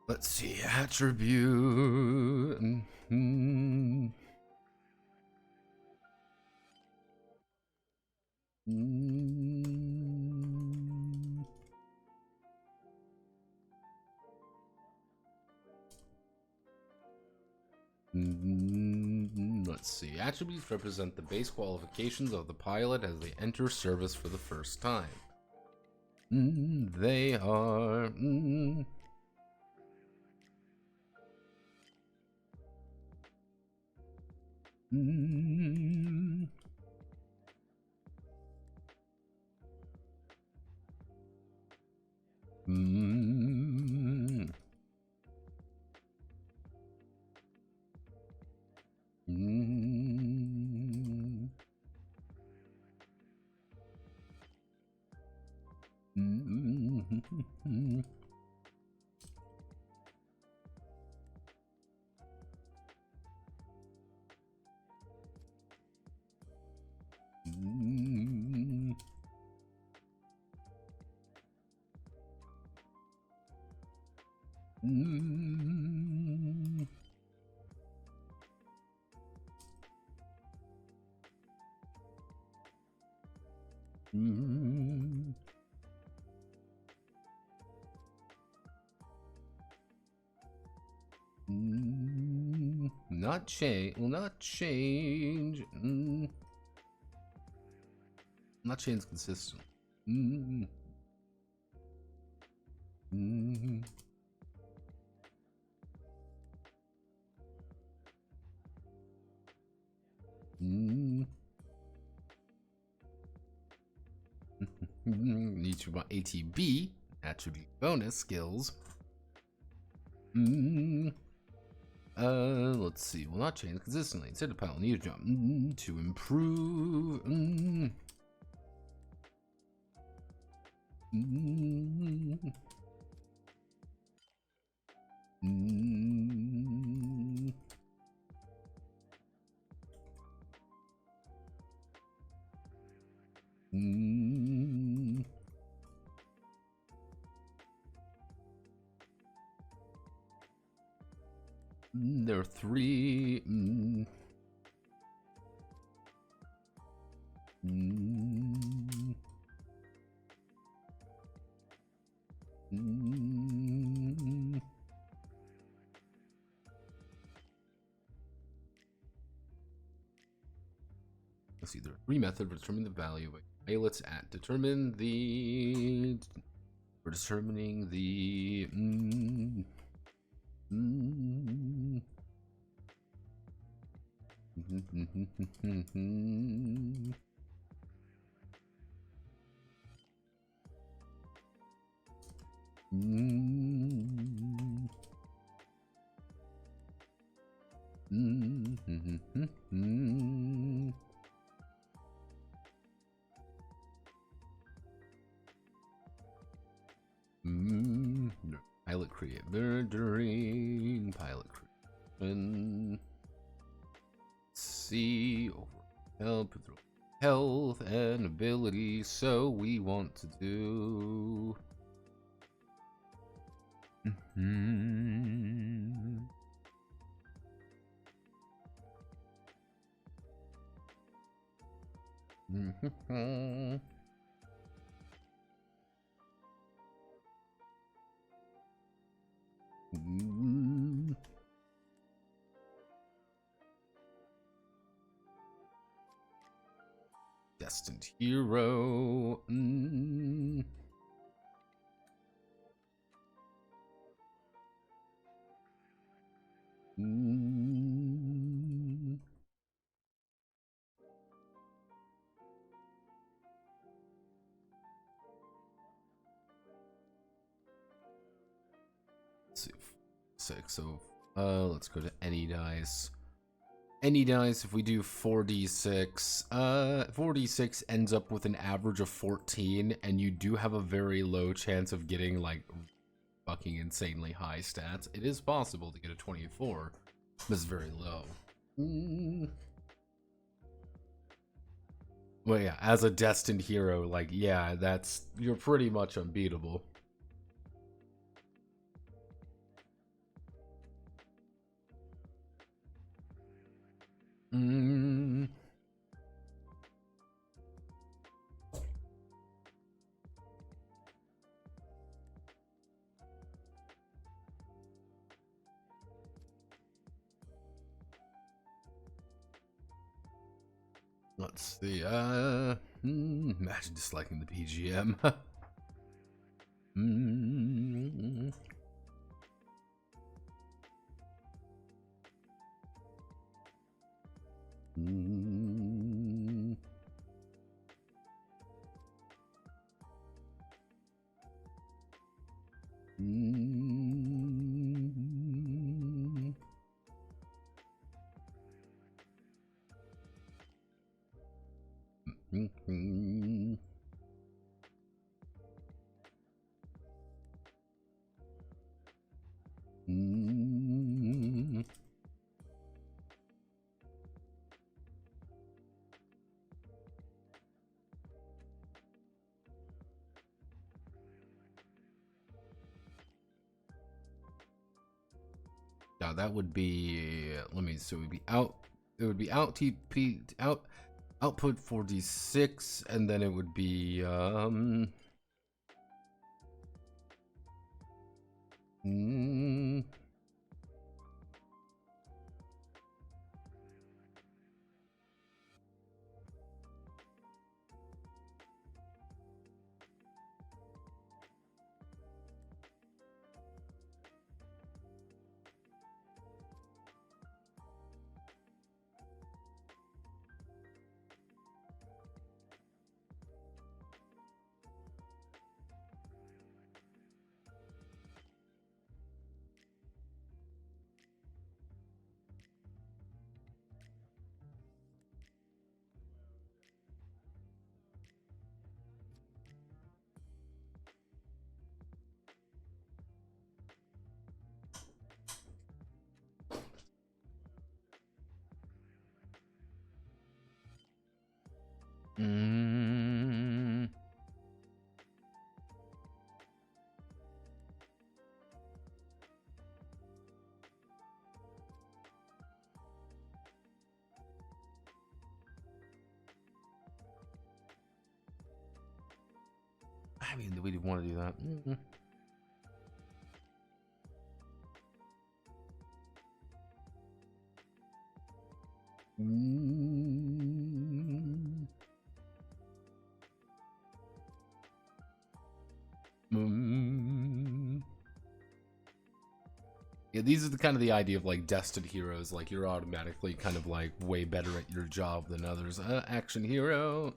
let's see, attribute. Let's see. Attributes represent the base qualifications of the pilot as they enter service for the first time. They are. Will not change. Not chains consistent. Mm-hmm. Mm-hmm. Mm-hmm. Need to want ATB attribute bonus skills. Let's see. Will not change consistently. Instead of pile, need to jump to improve. There are 3. Let's see. There are 3 methods for determining the value of islets at. Determine the. For determining the. Pilot create murdering. Pilot create. See over health and ability. So we want to do. Destined hero. Let's see. 6. So let's go to any dice. Any dice, if we do 4d6, 4d6 ends up with an average of 14, and you do have a very low chance of getting, like, fucking insanely high stats. It is possible to get a 24, but it's very low. Well, yeah, as a destined hero, like, yeah, you're pretty much unbeatable. Let's see, imagine disliking the PGM. Now that would be, so it would be output 4d6, and then it would be mean, do we want to do that? Yeah, these are the kind of the idea of like destined heroes. Like you're automatically kind of like way better at your job than others. Action hero.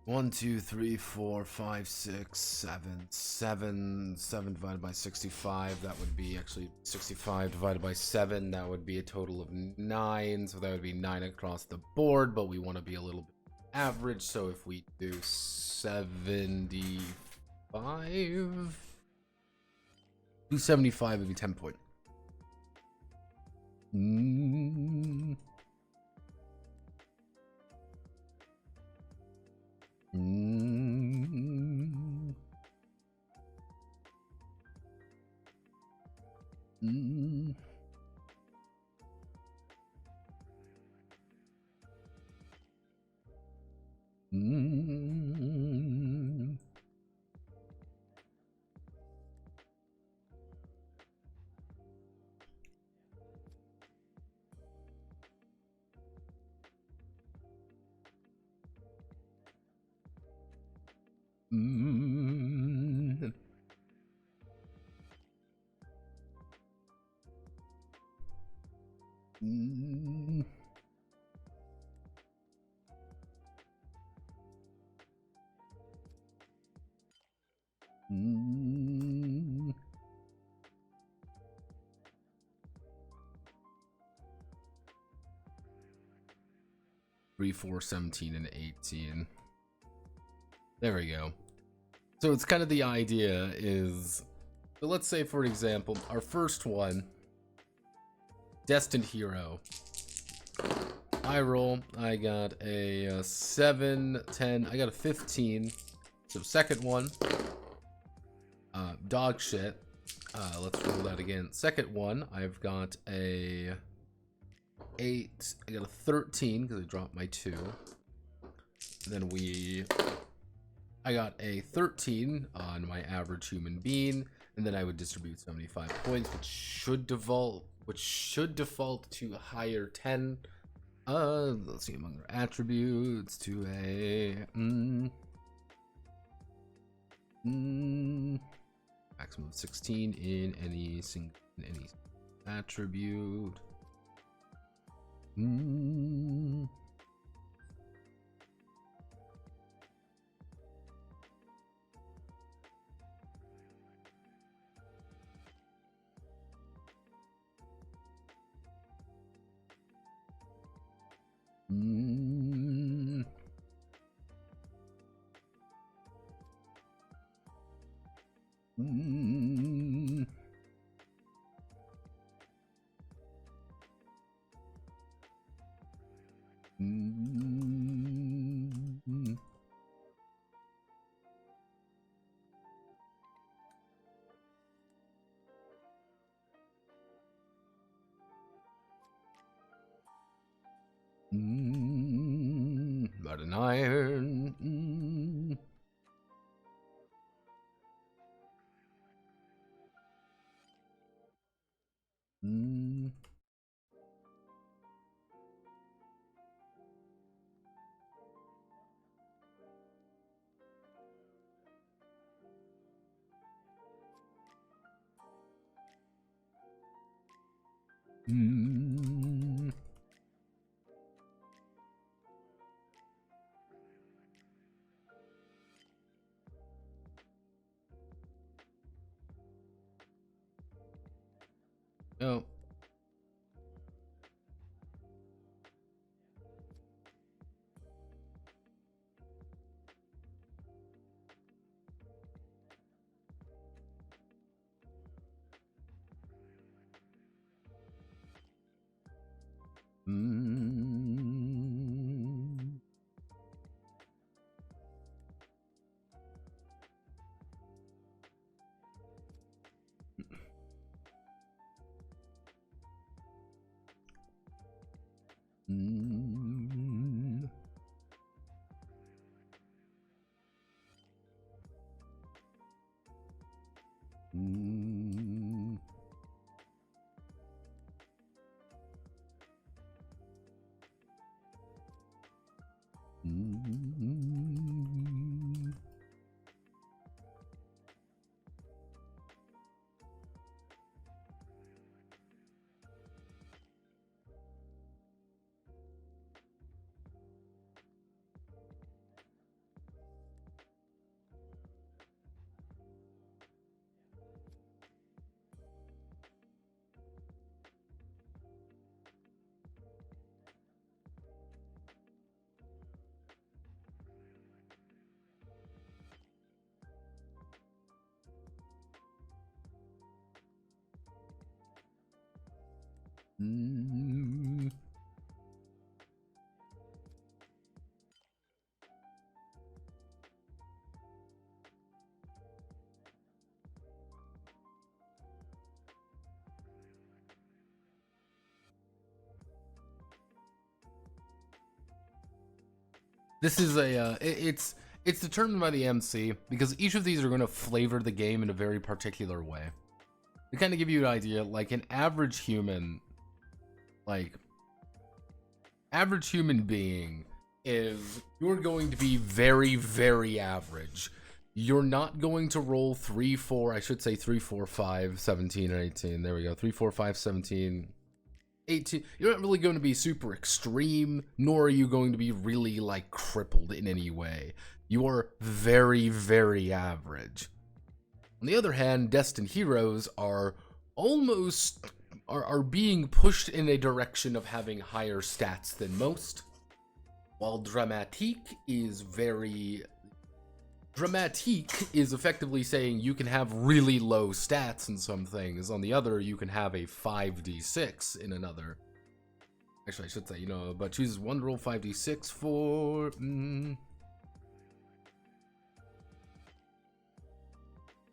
One, two, three, four, five, six, seven. Seven divided by 65. That would be actually 65 divided by 7. That would be a total of 9. So that would be 9 across the board. But we want to be a little bit average. So if we do 75, do 75 would be 10 point. Three, 4, 17, and 18. There we go. So it's kind of the idea is, so let's say for example, our first one, destined hero. I roll, I got a 7, 10, I got a 15. So second one, dog shit. Let's roll that again. Second one, I've got a 8, I got a 13 because I dropped my 2. And then I got a 13 on my average human being, and then I would distribute 75 points, which should default to a higher 10. Let's see, among their attributes to a maximum of 16 in any attribute. About an iron. Mm. Oh. Mm. Mm. Mm. Mm. Mm. This is it's determined by the MC because each of these are going to flavor the game in a very particular way. To kind of give you an idea, like an average human, like average human being is you're going to be very, very average. You're not going to roll 3, 4, I should say 3, 4, 5, 17, and 18. There we go. 3, 4, 5, 17, 18. You're not really going to be super extreme, nor are you going to be really like crippled in any way. You are very, very average. On the other hand, destined heroes are almost are being pushed in a direction of having higher stats than most. While dramatique is effectively saying you can have really low stats in some things. On the other, you can have a 5d6 in another. Actually, I should say, but chooses one roll 5d6 for...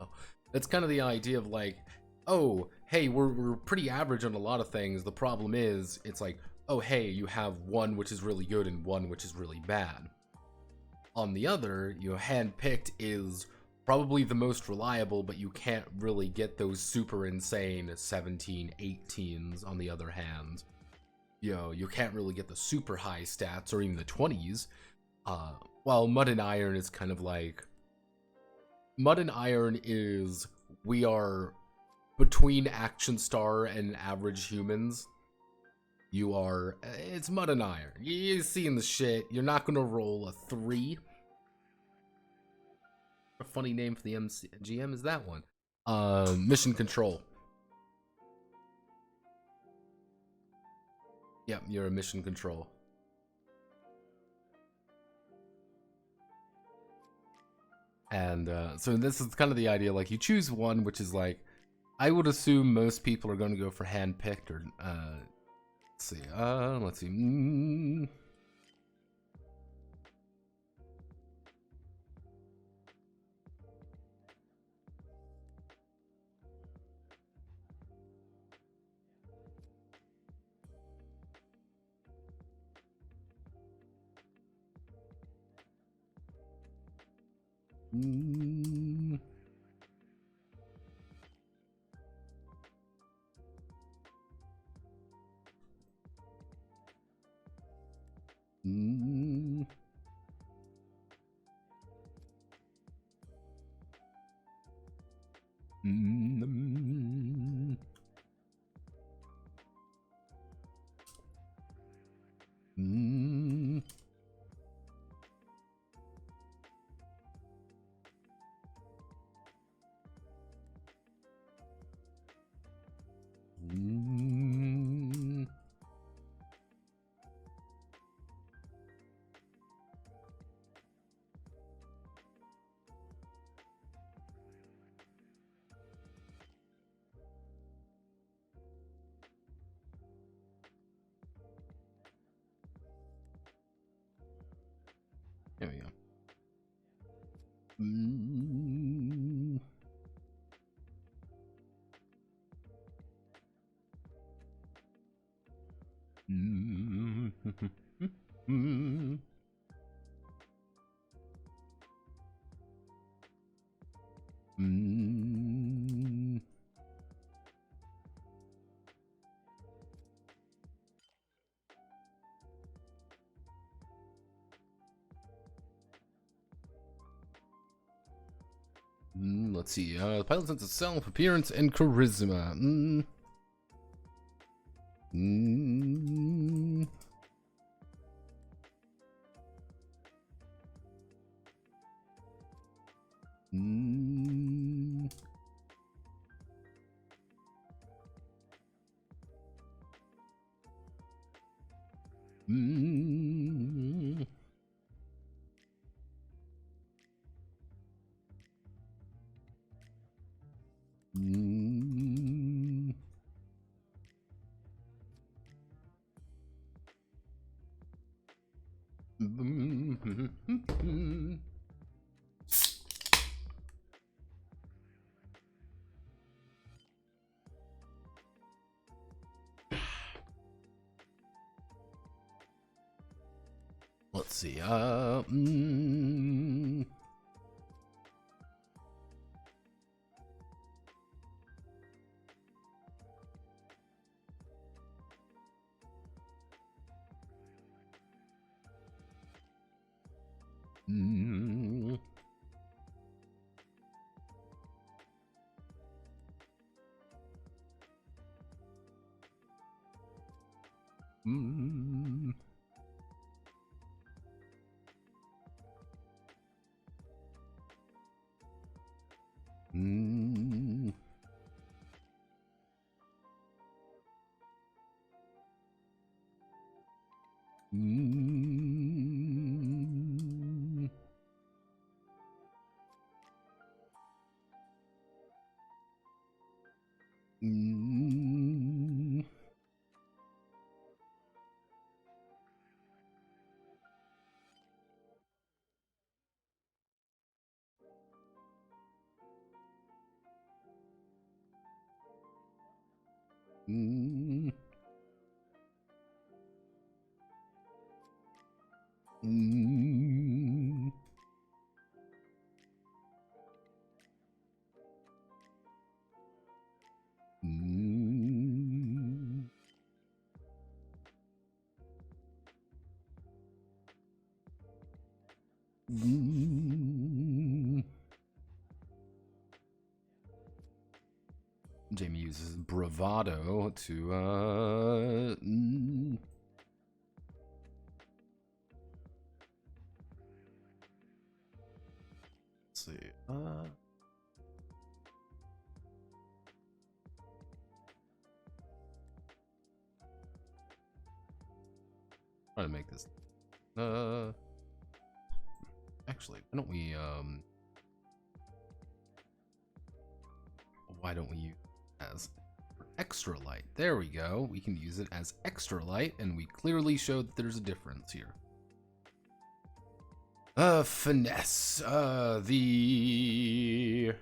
Oh, that's kind of the idea of like, oh, hey, we're pretty average on a lot of things. The problem is, it's like, oh, hey, you have one which is really good and one which is really bad. On the other, handpicked is probably the most reliable, but you can't really get those super insane 17, 18s on the other hand. You can't really get the super high stats or even the 20s. While Mud and Iron is kind of like... Mud and Iron is... We are between Action Star and average humans. You are... It's Mud and Iron. You're seeing the shit. You're not going to roll a 3. A funny name for the GM is that one. Mission Control. Yep, you're a Mission Control. And so this is kind of the idea, like you choose one, which is like, I would assume most people are going to go for handpicked or, let's see. Mm. Mm. Mm. Mm. Mm. There we go. Mm. Mm. Mm. Mm. Let's see. The pilot sense of self, appearance, and charisma. Mm. Mm. Mm. Mm. Mm. Let's see. Mm. Mm. Mm. Mm. Mm. Mm. Mm. Mm. Mm. Jamie uses bravado to let's see. Try to make this actually, why don't we use it as extra light? There we go. We can use it as extra light, and we clearly show that there's a difference here. Finesse. The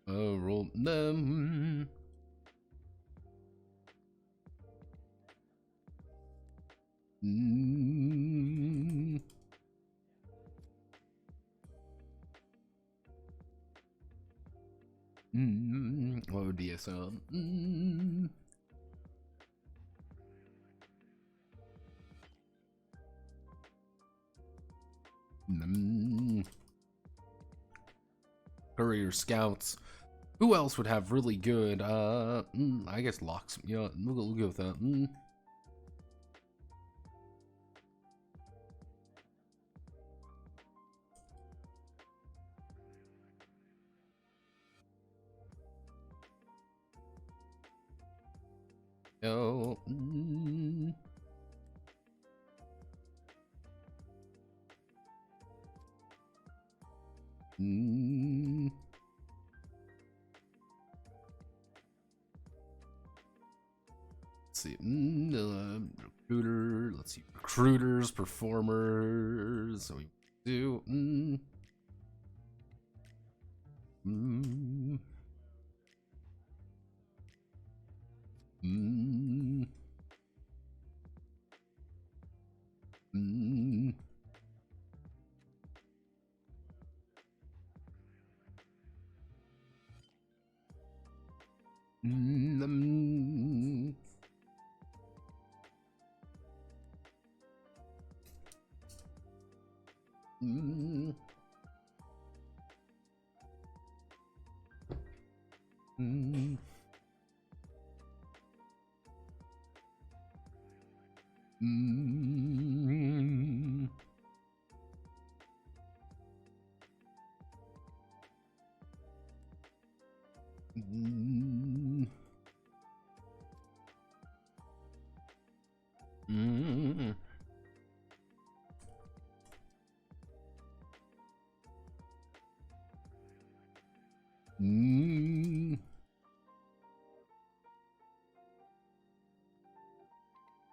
roll them. What would be a sound? Courier scouts. Who else would have really good, I guess locks. Yeah, we'll go with that. Oh. Let's see. Recruiter. Let's see. Recruiters, performers. So we do.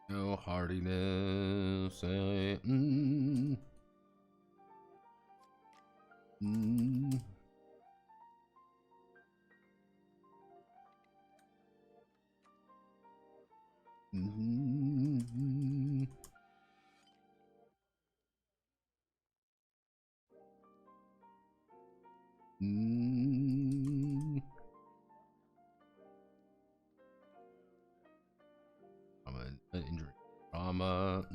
No hardiness. Injury. Trauma.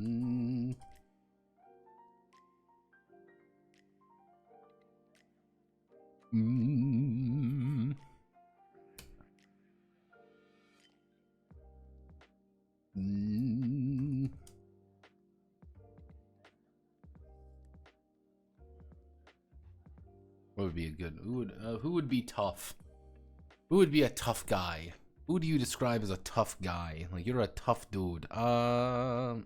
What would be a good? Who would be tough? Who would be a tough guy? Who do you describe as a tough guy? Like, you're a tough dude. I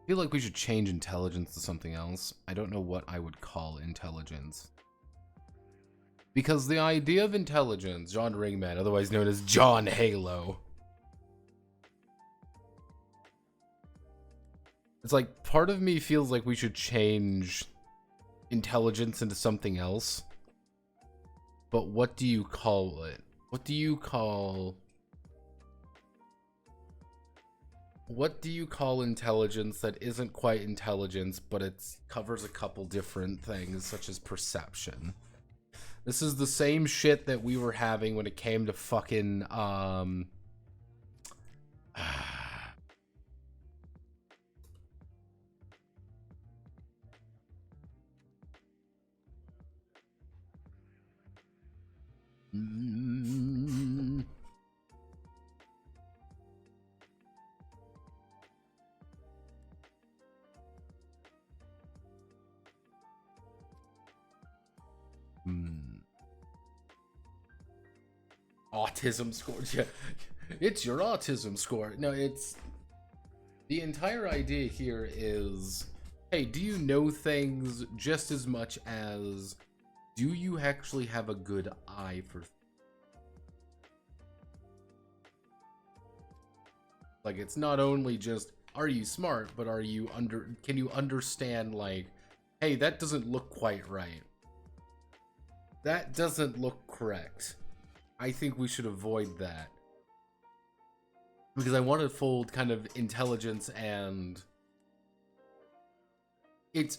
feel like we should change intelligence to something else. I don't know what I would call intelligence. Because the idea of intelligence, John Ringman, otherwise known as John Halo. It's like, part of me feels like we should change intelligence into something else. But what do you call it? What do you call intelligence that isn't quite intelligence, but it covers a couple different things, such as perception? This is the same shit that we were having when it came to fucking, autism score. Yeah, it's your autism score. No, it's the entire idea here is, hey, do you know things just as much as do you actually have a good eye for things? Like, it's not only just are you smart, but are you can you understand, like, hey, that doesn't look quite right. That doesn't look correct. I think we should avoid that. Because I want to fold kind of intelligence and... It's...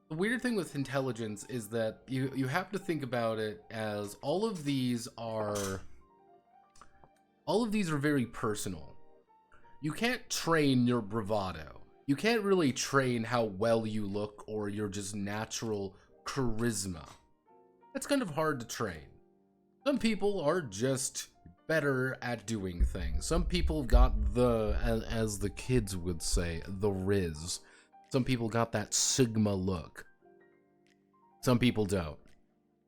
The weird thing with intelligence is that you have to think about it as all of these are very personal. You can't train your bravado. You can't really train how well you look or your just natural charisma. That's kind of hard to train. Some people are just better at doing things. Some people got the, as the kids would say, the riz. Some people got that Sigma look. Some people don't.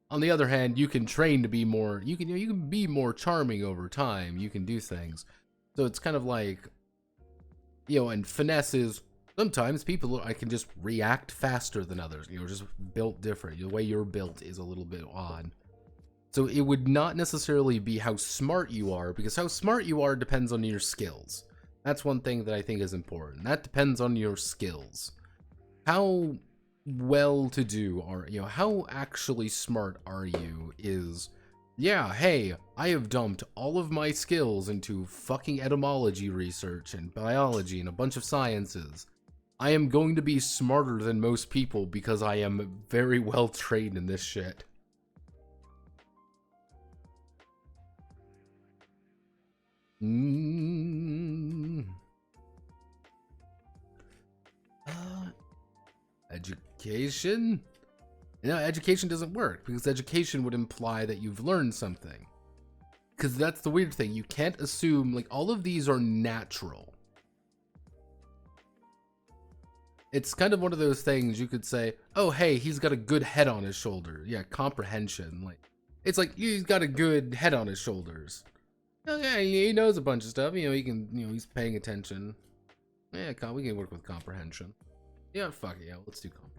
On the other hand, you can train to be more, you can be more charming over time. You can do things. So it's kind of like, you know, and finesse is, sometimes people, I can just react faster than others, you know, just built different. The way you're built is a little bit odd. So it would not necessarily be how smart you are, because how smart you are depends on your skills. That's one thing that I think is important. That depends on your skills. How well-to-do are you? Know, how actually smart are you is, yeah, hey, I have dumped all of my skills into fucking etymology research and biology and a bunch of sciences. I am going to be smarter than most people because I am very well trained in this shit. Education? No, education doesn't work, because education would imply that you've learned something. Because that's the weird thing. You can't assume, like, all of these are natural. It's kind of one of those things you could say, oh, hey, he's got a good head on his shoulder. Yeah, comprehension. Like, it's like, he's got a good head on his shoulders. Oh, yeah, he knows a bunch of stuff. You know, he can, you know, he's paying attention. Yeah, we can work with comprehension. Yeah, fuck it, yeah, let's do comprehension.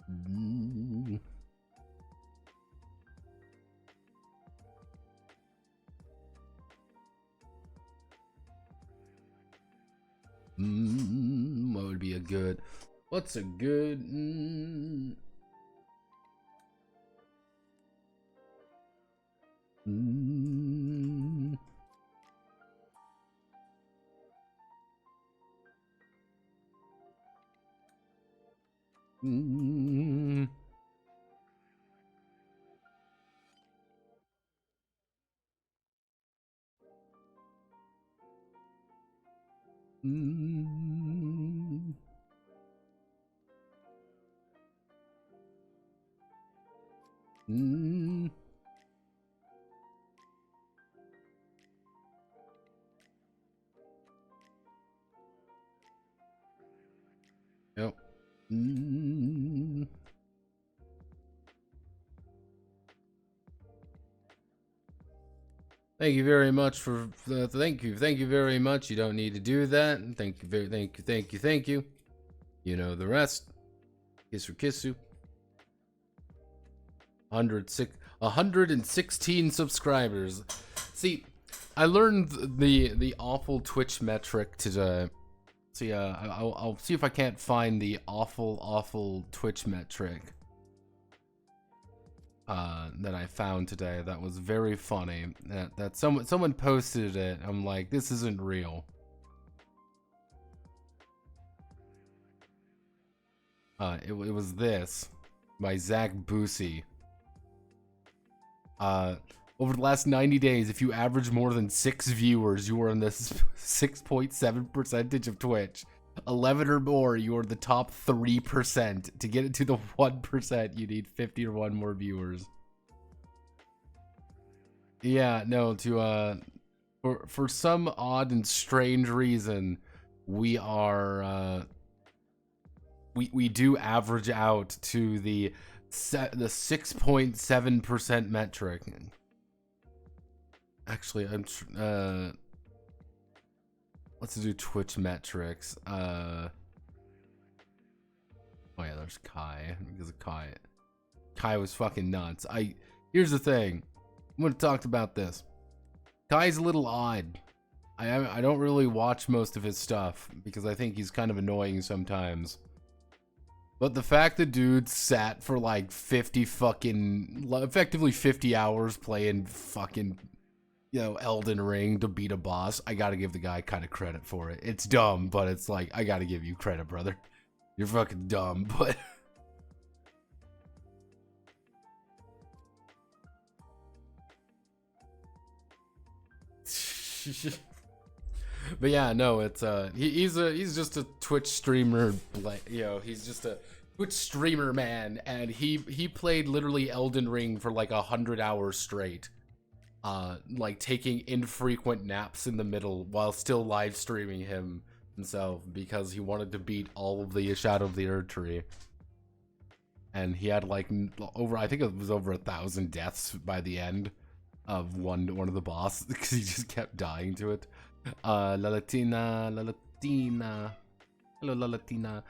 Mm. What would be a good? What's a good? Mm. Mm. Mm. Mm. Mm. Yep. Mm. Thank you very much for thank you very much. You don't need to do that. Thank you very thank you. You know the rest. Kissu. 116 subscribers. See, I learned the awful Twitch metric today. See, I'll see if I can't find the awful Twitch metric that I found today. That was very funny. That someone posted it. I'm like, this isn't real. It was this by Zach Boosie. Over the last 90 days, if you average more than 6 viewers, you are in the 6.7% of Twitch. 11 or more, you are the top 3%. To get it to the 1%, you need 50 or 1 more viewers. Yeah, no, for some odd and strange reason, we are we do average out to the 6.7% metric. Actually, let's do Twitch metrics. Oh yeah, there's Kai, because of Kai. Kai was fucking nuts. Here's the thing. I'm gonna talk about this. Kai's a little odd. I don't really watch most of his stuff because I think he's kind of annoying sometimes. But the fact the dude sat for like effectively 50 hours playing fucking, Elden Ring to beat a boss, I gotta give the guy kind of credit for it. It's dumb, but it's like, I gotta give you credit, brother. You're fucking dumb, but... But yeah, no, it's he's just a Twitch streamer, he's just a Twitch streamer, man, and he played literally Elden Ring for like 100 hours straight, like taking infrequent naps in the middle while still live streaming himself because he wanted to beat all of the Shadow of the Erdtree. And he had like I think it was over 1,000 deaths by the end of one of the boss because he just kept dying to it. La Latina. Hello, La Latina.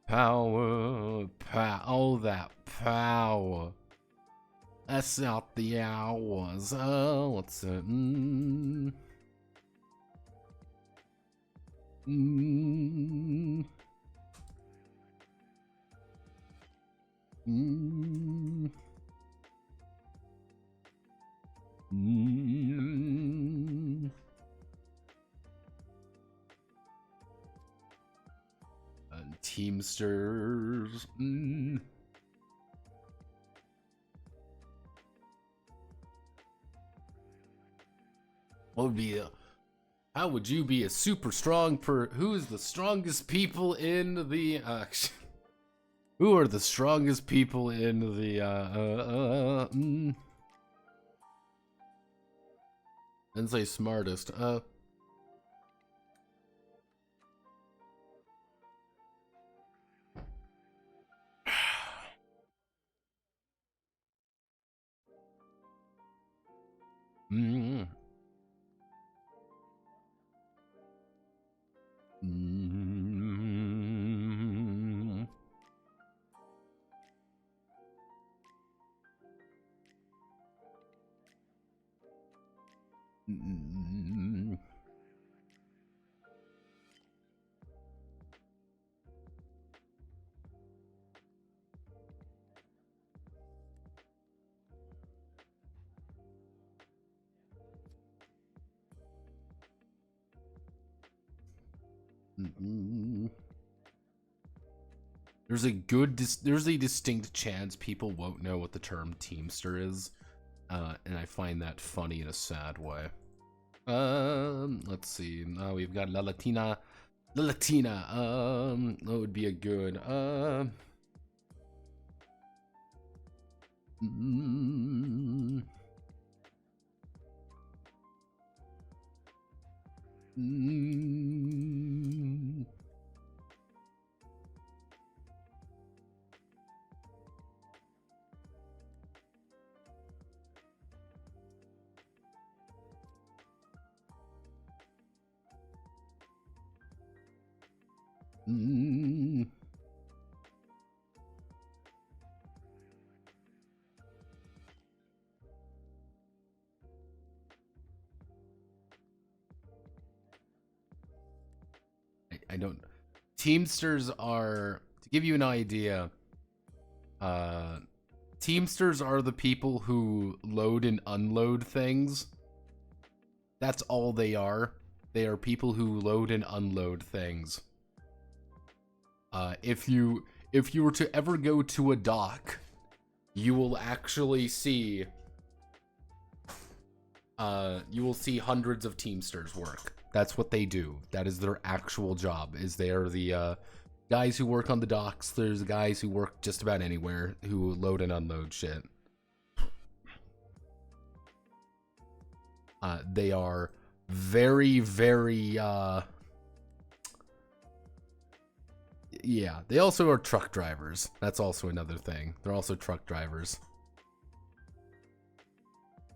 Power, all that power. That's out the hours. Oh, what's it? Teamsters. What would be how would you be a super strong who is the strongest people in the who are the strongest people in the and say smartest. Mm. There's a distinct chance people won't know what the term Teamster is, and I find that funny in a sad way. Let's see. We've got La Latina. La Latina. That would be a good. Mm, mm, mm. I don't. Teamsters are, to give you an idea. Teamsters are the people who load and unload things. That's all they are. They are people who load and unload things. If you were to ever go to a dock, you will actually see hundreds of Teamsters work. That's what they do. That is their actual job. Is they are the guys who work on the docks. There's guys who work just about anywhere who load and unload shit. They are very, very, yeah. They also are truck drivers. That's also another thing. They're also truck drivers.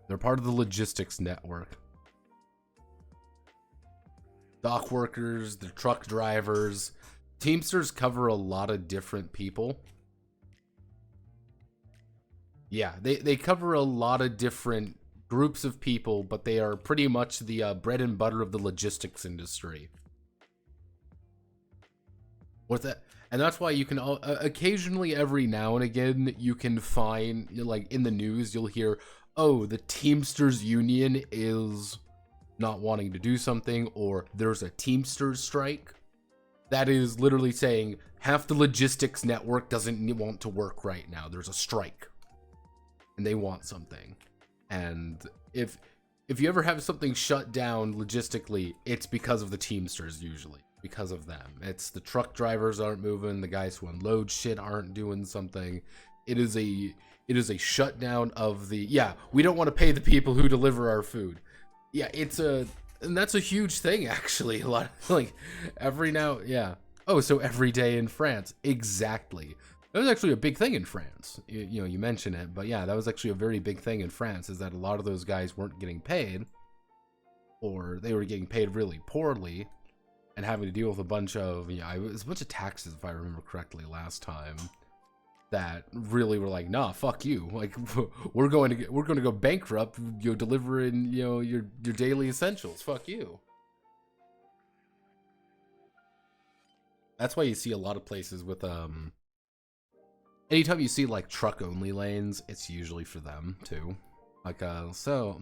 They're part of the logistics network. Dock workers, the truck drivers. Teamsters cover a lot of different people. Yeah, they cover a lot of different groups of people, but they are pretty much the bread and butter of the logistics industry. What's that? And that's why you can occasionally, every now and again, you can find, like, in the news, you'll hear, oh, the Teamsters Union is not wanting to do something, or there's a Teamsters strike. That is literally saying half the logistics network doesn't want to work right now. There's a strike, and they want something. And if you ever have something shut down logistically, it's because of the Teamsters usually. Because of them. It's the truck drivers aren't moving, the guys who unload shit aren't doing something. It is a shutdown of the, yeah, we don't want to pay the people who deliver our food. Yeah, and that's a huge thing actually. A lot of, like, every now, yeah. Oh, so every day in France. Exactly. That was actually a big thing in France. You know, you mention it, but yeah, that was actually a very big thing in France, is that a lot of those guys weren't getting paid, or they were getting paid really poorly, and having to deal with a bunch of, you know, it was a bunch of taxes, if I remember correctly, last time, that really were like, nah, fuck you. Like, we're going to go bankrupt, you know, delivering, you know, your daily essentials. Fuck you. That's why you see a lot of places with anytime you see like truck only lanes, it's usually for them too. Like so.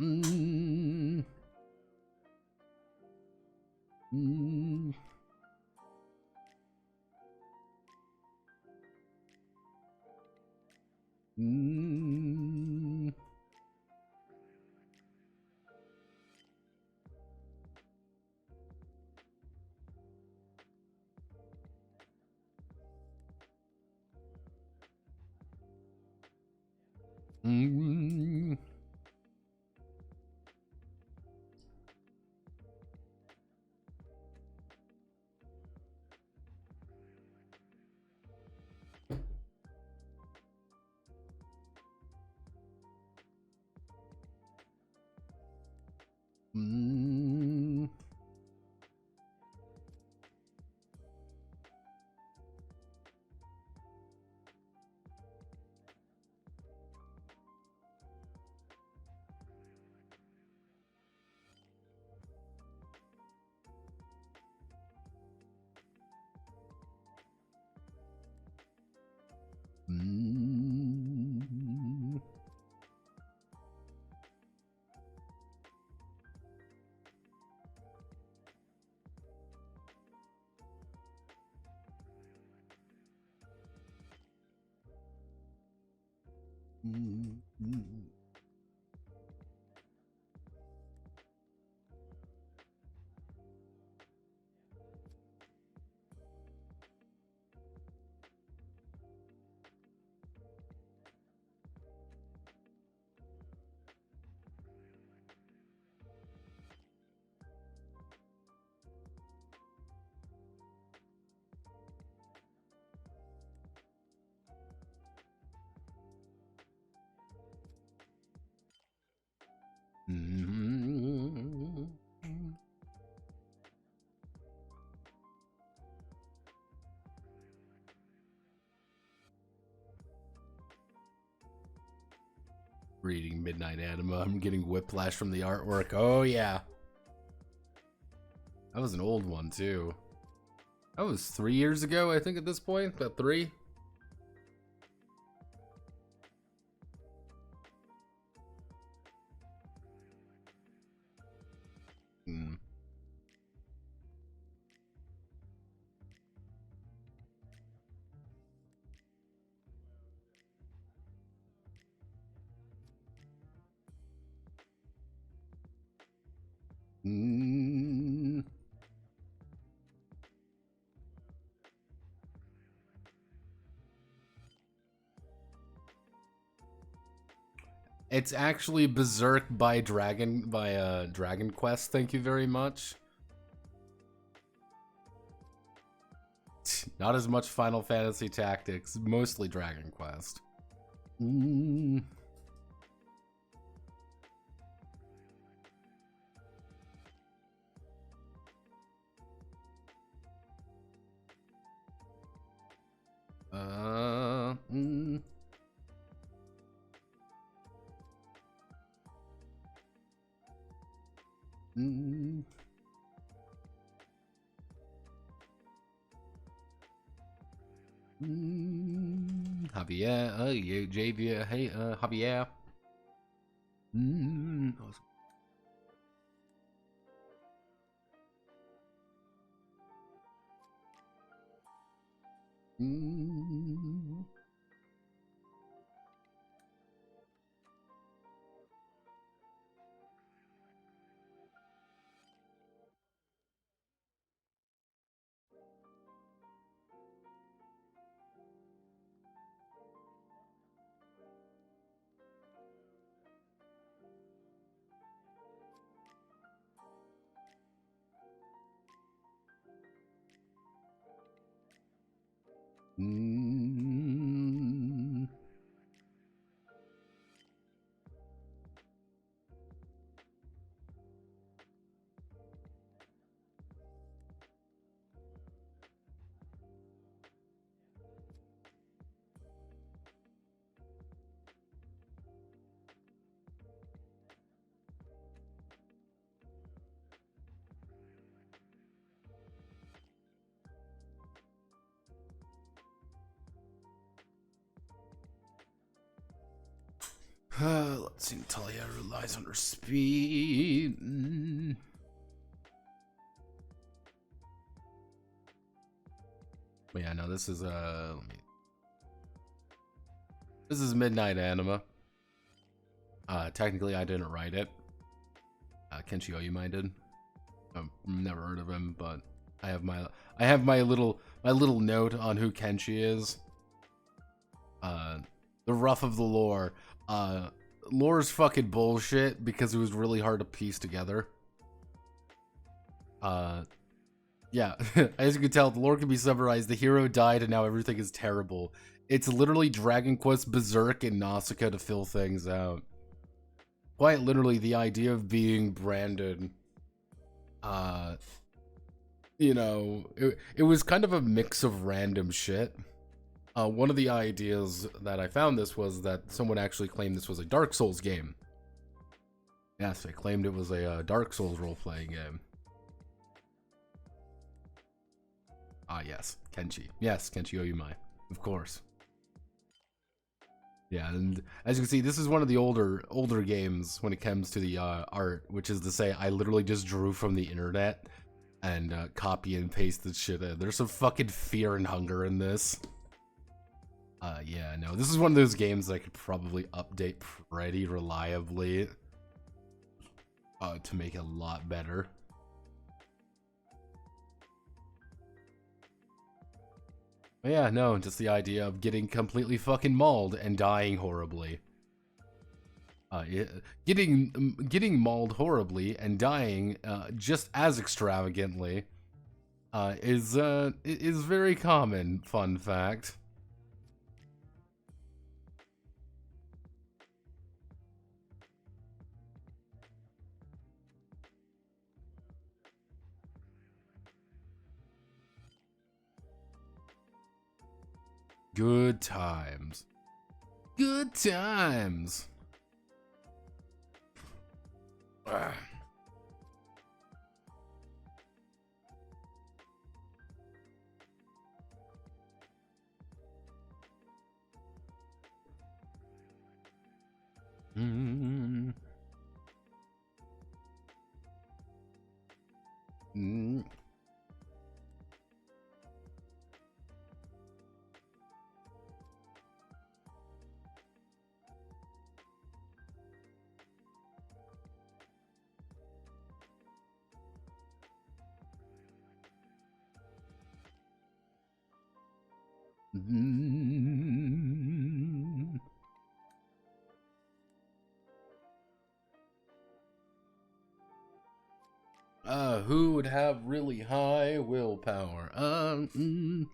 Reading Midnight Anima, I'm getting whiplash from the artwork. Oh yeah. That was an old one too. That was 3 years ago, I think, at this point. About 3. Hmm. It's actually Berserk by Dragon Quest. Thank you very much. Not as much Final Fantasy Tactics, mostly Dragon Quest. Javier, Javier, hey, Javier. Let's see, Natalia relies on her speed. But yeah, no, this is this is Midnight Anima. Technically I didn't write it. Kenshi Oyume did. I've never heard of him, but I have my little note on who Kenshi is. The rough of the lore. Lore's fucking bullshit because it was really hard to piece together. Yeah, as you can tell, the lore can be summarized. The hero died and now everything is terrible. It's literally Dragon Quest, Berserk, and Nausicaa to fill things out. Quite literally, the idea of being branded, you know, it was kind of a mix of random shit. One of the ideas that I found this was that someone actually claimed this was a Dark Souls game. Yes, they claimed it was a Dark Souls role-playing game. Ah, yes, Kenshi. Yes, Kenshi Oyume, of course. Yeah, and as you can see, this is one of the older games when it comes to the art, which is to say, I literally just drew from the internet and copy and pasted shit in. There's some fucking fear and hunger in this. Yeah, no, this is one of those games that I could probably update pretty reliably to make it a lot better. But yeah, no, just the idea of getting completely fucking mauled and dying horribly. Getting mauled horribly and dying just as extravagantly is very common. Fun fact. Good times. Good times. Ah. Mm. Mm. Mm. Who would have really high willpower? Mm.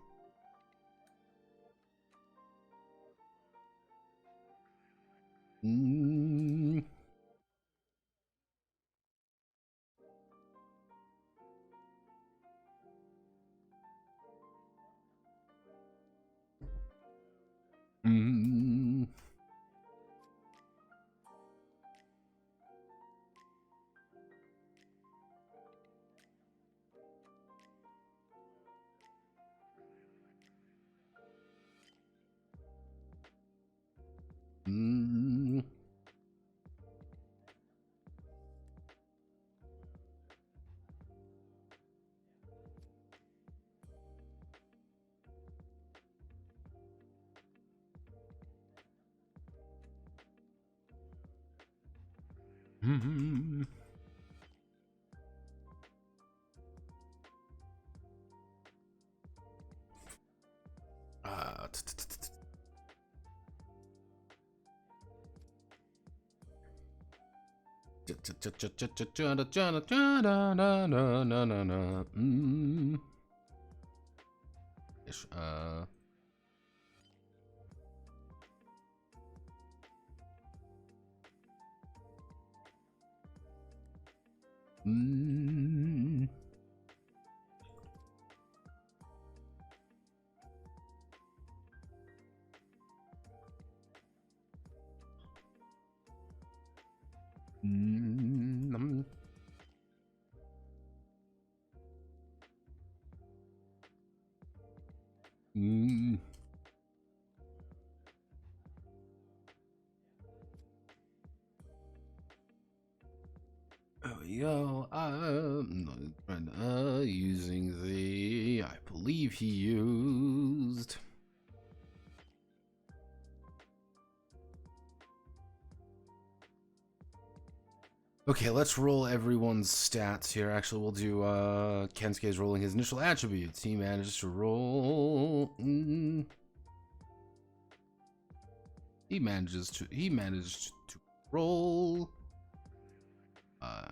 Mm. Mm. Mm. Mm. Ish, mm. Mm. Mm. There we go. Using the, I believe he used. Okay, let's roll everyone's stats here. Actually, we'll do Kensuke's rolling his initial attributes. He manages to roll. He managed to roll.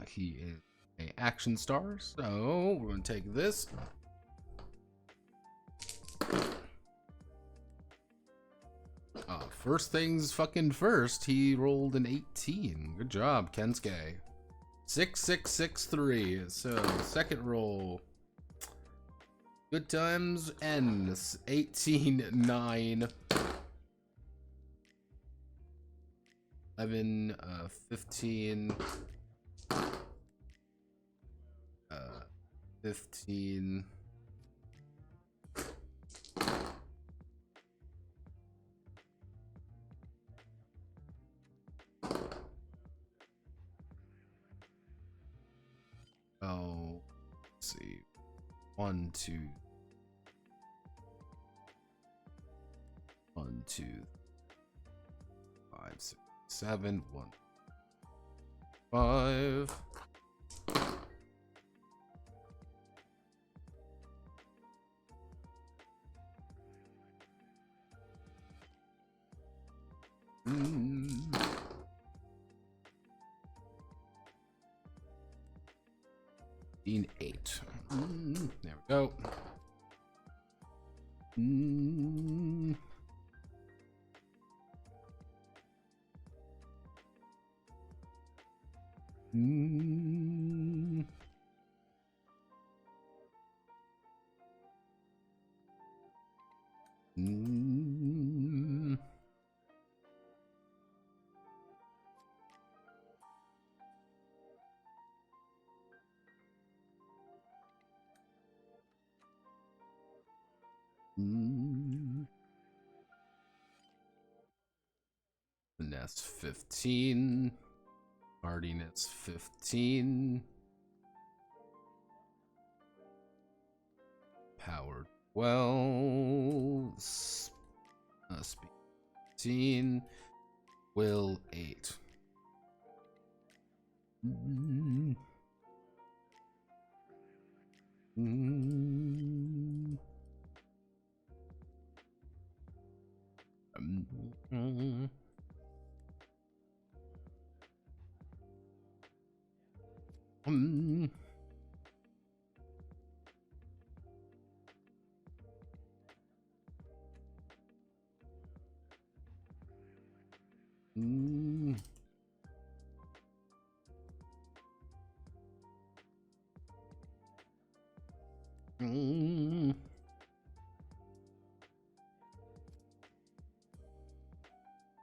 He is a action star, so we're gonna take this. First things fucking first, he rolled an 18. Good job, Kensuke. 6663. So, second roll. Good times ends. 18-9. 11, 15. 15. Oh, let's see. 1, 2. 1, 1, 2, 5, 6, 7, 1, 5. In 8. There we go. Finesse 15. Hardiness 15. Power 12. Speed 15. Will 8.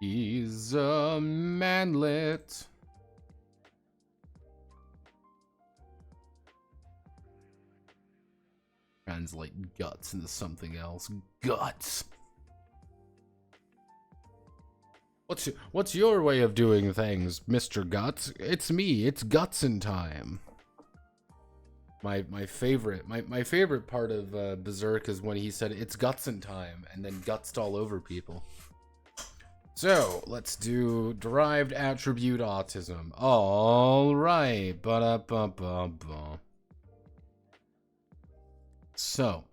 He's a manlet. Translate guts into something else. Guts. What's your way of doing things, Mr. Guts? It's me. It's Gutsin time. My favorite part of Berserk is when he said it's Gutsin time and then gutsed all over people. So let's do derived attribute autism. All right. Ba-da-ba-ba-ba. So,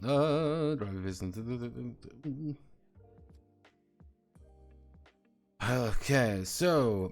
okay, so,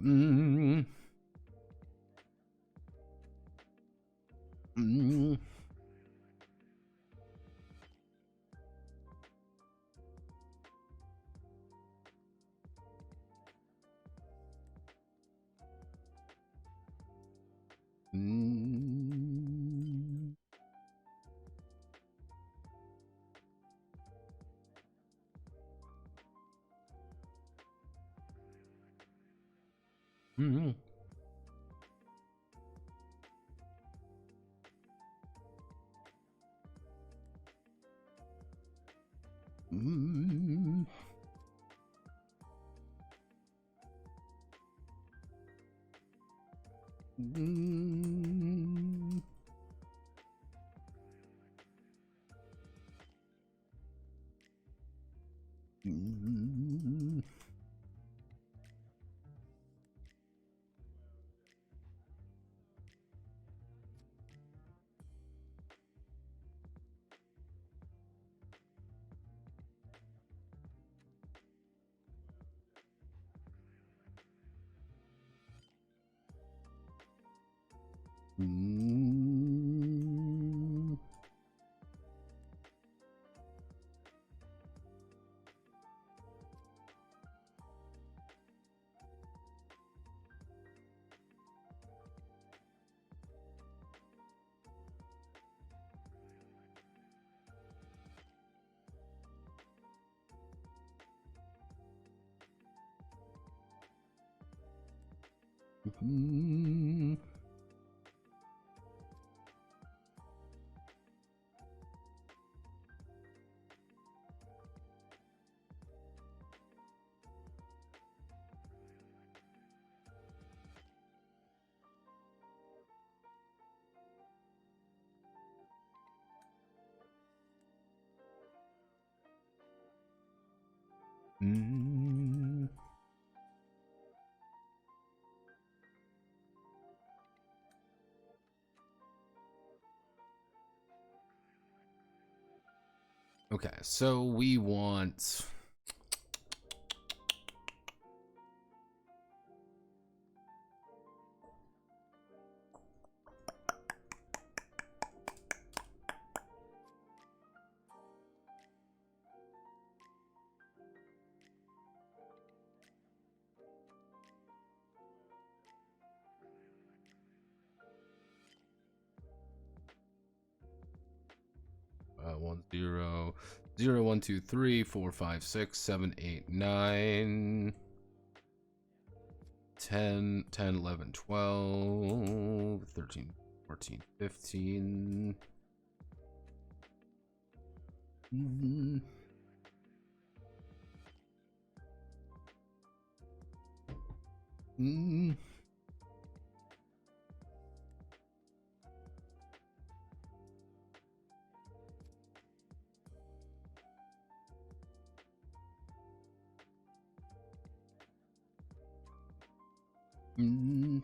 Okay, so we want... One zero zero 1 2 3 4 5 6 7 8 9 10 10 11 12 13 14 15 mm. Mm. Mm.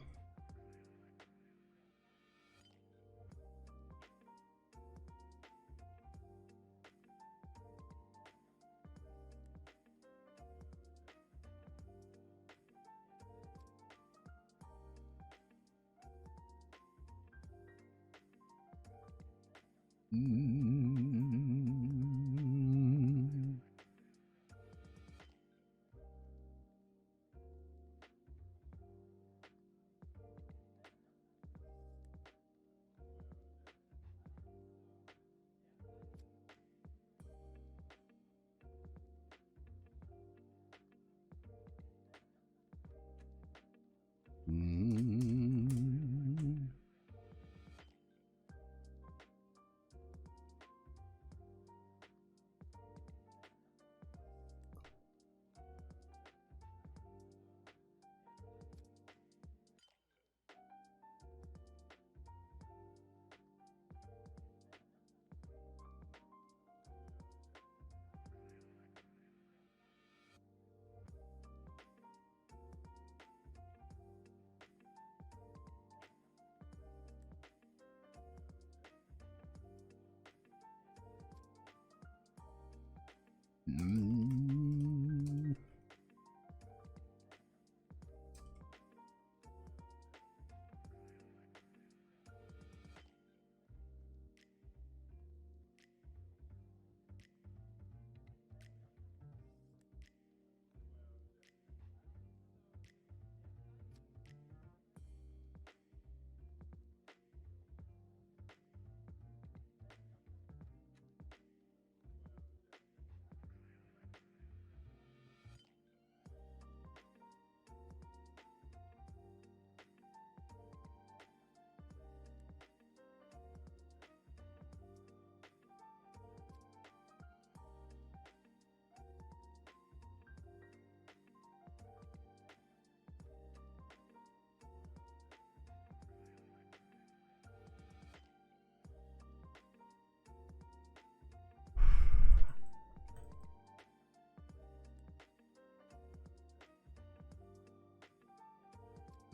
Mm. Mm.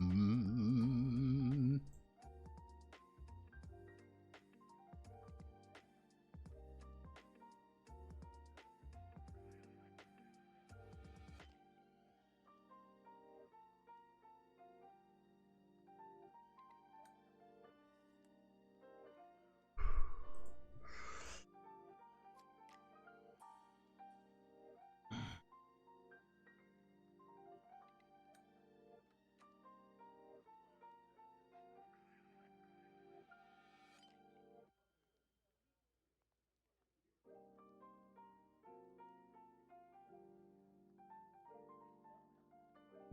Mm. Mm.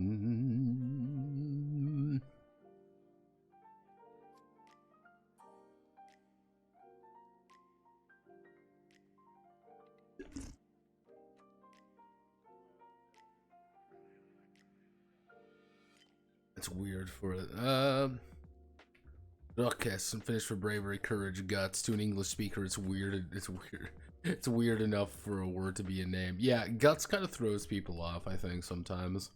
Mm. It's weird for it. Okay, some finish for bravery, courage, guts. To an English speaker, it's weird. It's weird. It's weird enough for a word to be a name. Yeah, guts kind of throws people off, I think, sometimes.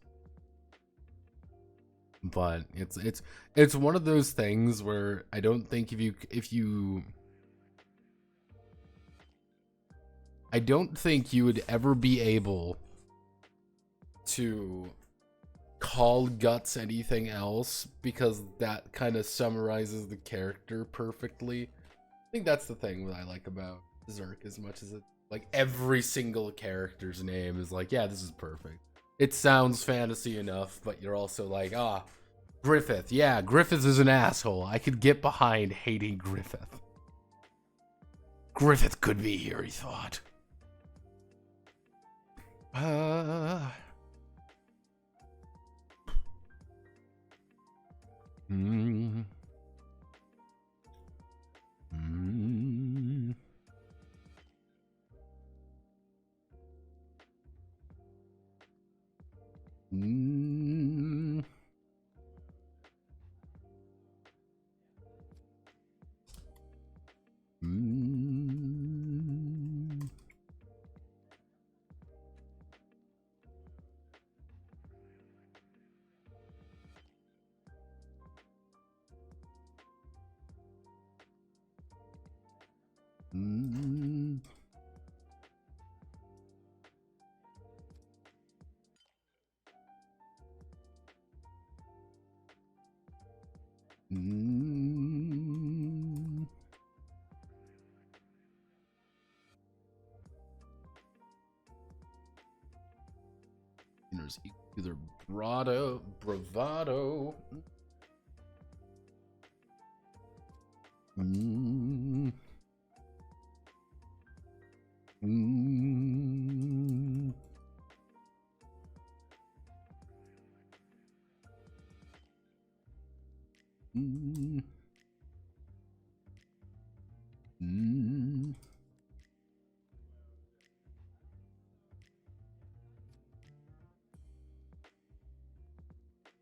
But it's one of those things where I don't think if you I don't think you would ever be able to call Guts anything else, because that kind of summarizes the character perfectly. I think that's the thing that I like about Zerk, as much as it, like, every single character's name is like, yeah, this is perfect. It sounds fantasy enough, but you're also like, ah, Griffith. Yeah, Griffith is an asshole. I could get behind hating Griffith. Griffith could be here, he thought. Mm. Mm. Mm. Mm. Mm. Mm. There's either bravado. Mm. Mm. Mm. Mm.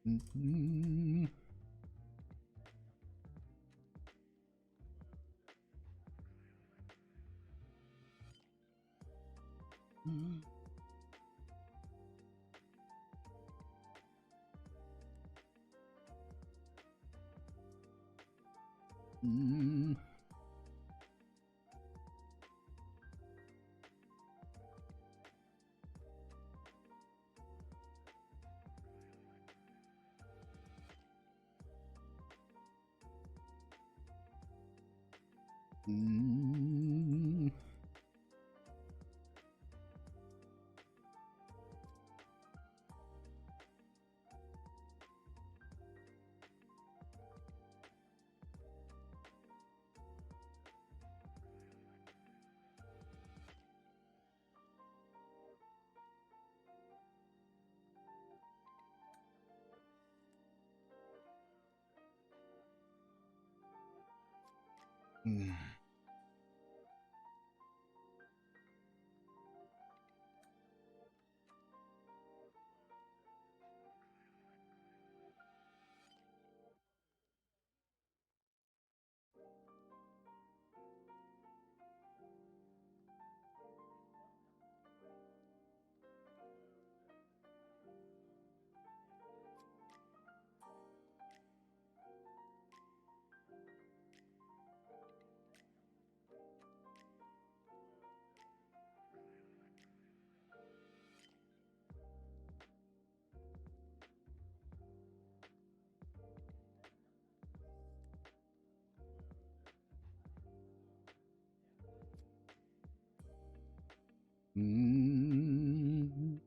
Mm. Mm. Mm. Mm. Mm.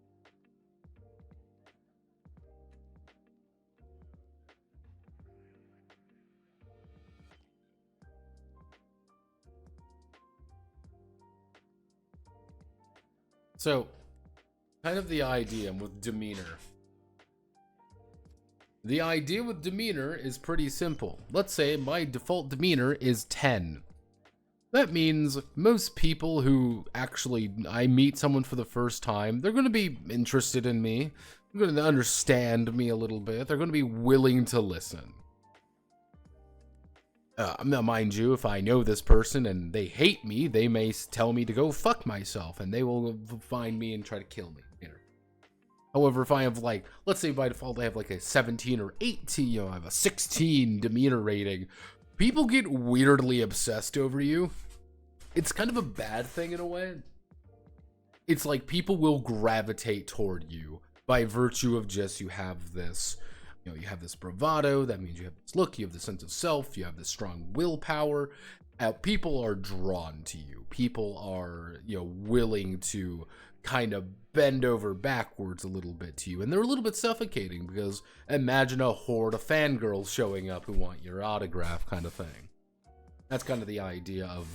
So, kind of the idea with demeanor. The idea with demeanor is pretty simple. Let's say my default demeanor is 10. That means most people who actually, I meet someone for the first time, they're going to be interested in me. They're going to understand me a little bit. They're going to be willing to listen. Now, mind you, if I know this person and they hate me, they may tell me to go fuck myself, and they will find me and try to kill me. You know. However, if I have, like, let's say by default I have like a 17 or 18, you know, I have a 16 demeanor rating, people get weirdly obsessed over you. It's kind of a bad thing in a way, it's like people will gravitate toward you by virtue of just you have this, you have this bravado. That means you have this look, you have this sense of self, you have this strong willpower. People are drawn to you. People are, willing to kind of bend over backwards a little bit to you, and they're a little bit suffocating because imagine a horde of fangirls showing up who want your autograph, kind of thing. That's kind of the idea of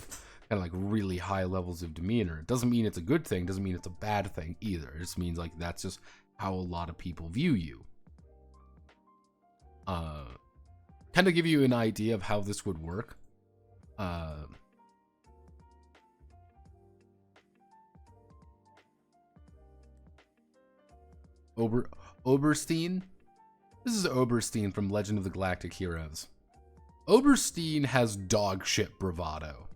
kind of like really high levels of demeanor. It doesn't mean it's a good thing, doesn't mean it's a bad thing either. It just means like that's just how a lot of people view you. Kind of give you an idea of how this would work. Oberstein. This is Oberstein from Legend of the Galactic Heroes. Oberstein has dog shit bravado.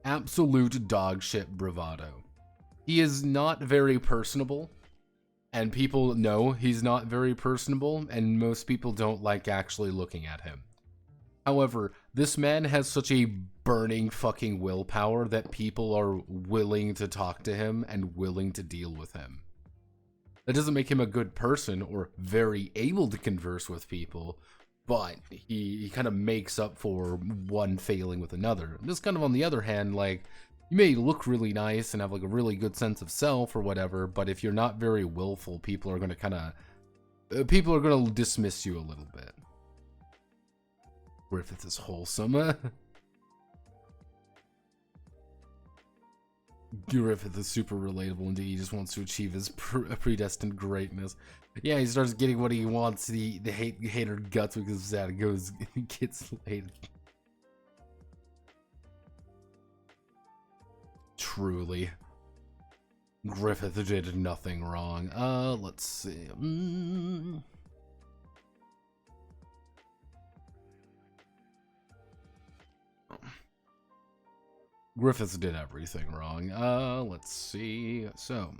Absolute dog shit bravado. He is not very personable, and people know he's not very personable, and most people don't like actually looking at him. However, this man has such a burning fucking willpower that people are willing to talk to him and willing to deal with him. That doesn't make him a good person or very able to converse with people, but he kind of makes up for one failing with another. Just kind of on the other hand, like, you may look really nice and have like a really good sense of self or whatever, but if you're not very willful, people are going to dismiss you a little bit. Griffith is wholesome. Griffith is super relatable indeed. He just wants to achieve his predestined greatness. Yeah, he starts getting what he wants. The hater guts because that goes gets laid. Truly, Griffith did nothing wrong. Let's see. Griffith did everything wrong. Let's see. So,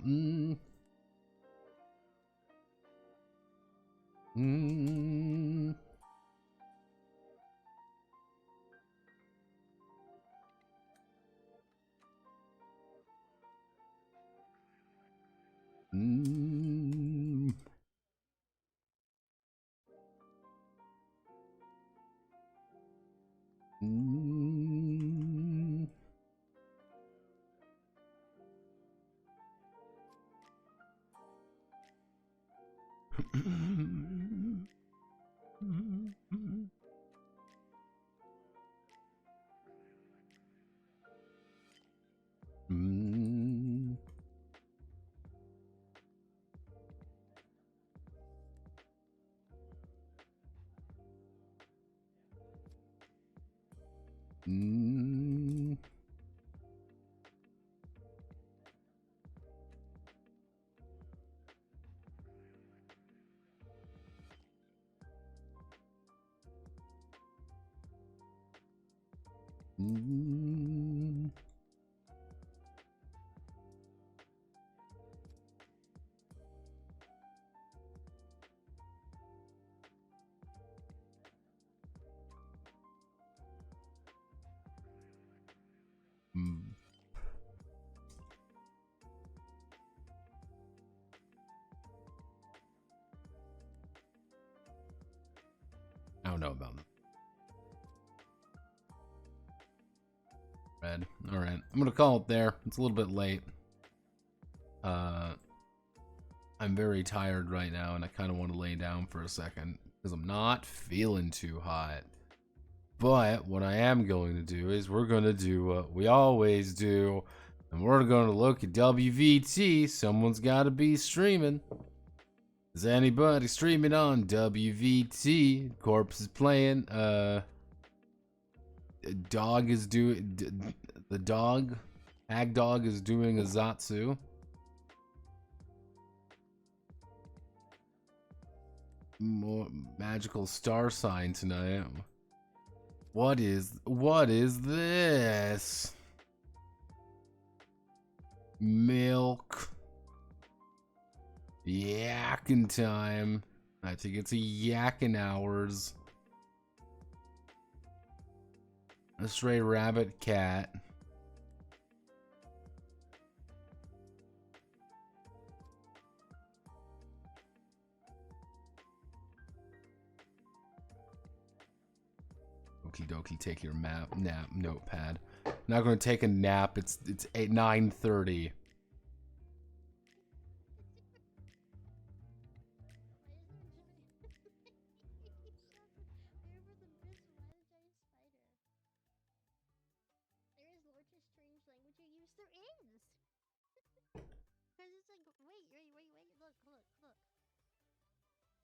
I don't know about that. Red. All right, I'm gonna call it there. It's a little bit late. I'm very tired right now, and I kind of want to lay down for a second because I'm not feeling too hot. But what I am going to do is we're going to do what we always do, and we're going to look at WVT. Someone's got to be streaming. Is anybody streaming on WVT? Corpse is playing. Dog is doing the dog. Ag dog is doing a Zatsu. More magical star sign tonight. What is this? Milk. Yakking time. I think it's a yakking hours. A stray rabbit cat. Okie dokie, take your nap notepad. Not gonna take a nap. It's 9:30.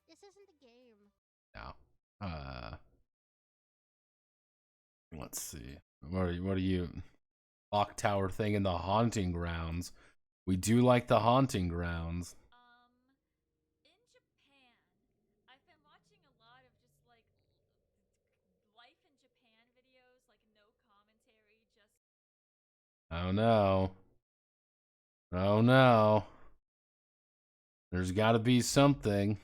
This isn't a game. Now, let's see. What are you? Clock tower thing in the haunting grounds. We do like the haunting grounds. In Japan, I've been watching a lot of just like life in Japan videos, like no commentary, just. Oh no. Oh no. There's gotta be something.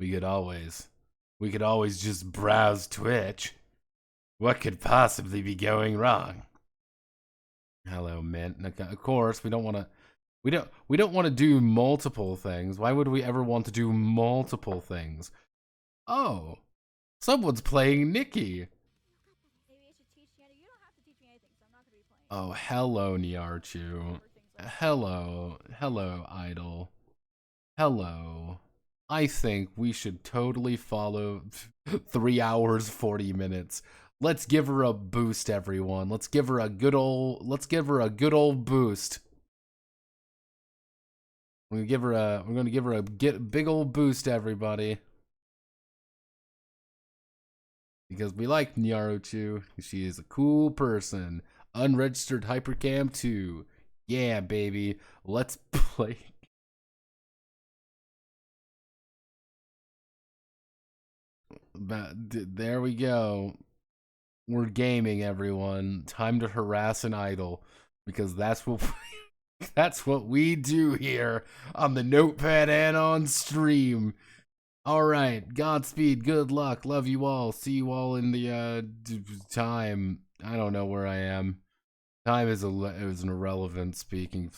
We could always just browse Twitch. What could possibly be going wrong? Hello, Mint. Of course, we don't want to do multiple things. Why would we ever want to do multiple things? Oh, someone's playing Nikki. Maybe I should teach you. You don't have to teach me anything, so I'm not gonna be playing. Oh, hello, Niarchu. Hello, Idol. Hello. I think we should totally follow 3 hours, 40 minutes. Let's give her a boost, everyone. Let's give her a good old boost. We're gonna give her a big old boost, everybody. Because we like Nyaruchu. She is a cool person. Unregistered Hypercam 2. Yeah, baby. Let's play. There we go. We're gaming, everyone. Time to harass an idol, because that's what we do here on the Notepad and on stream. All right, Godspeed, good luck, love you all. See you all in the time. I don't know where I am. Time is an irrelevant speaking.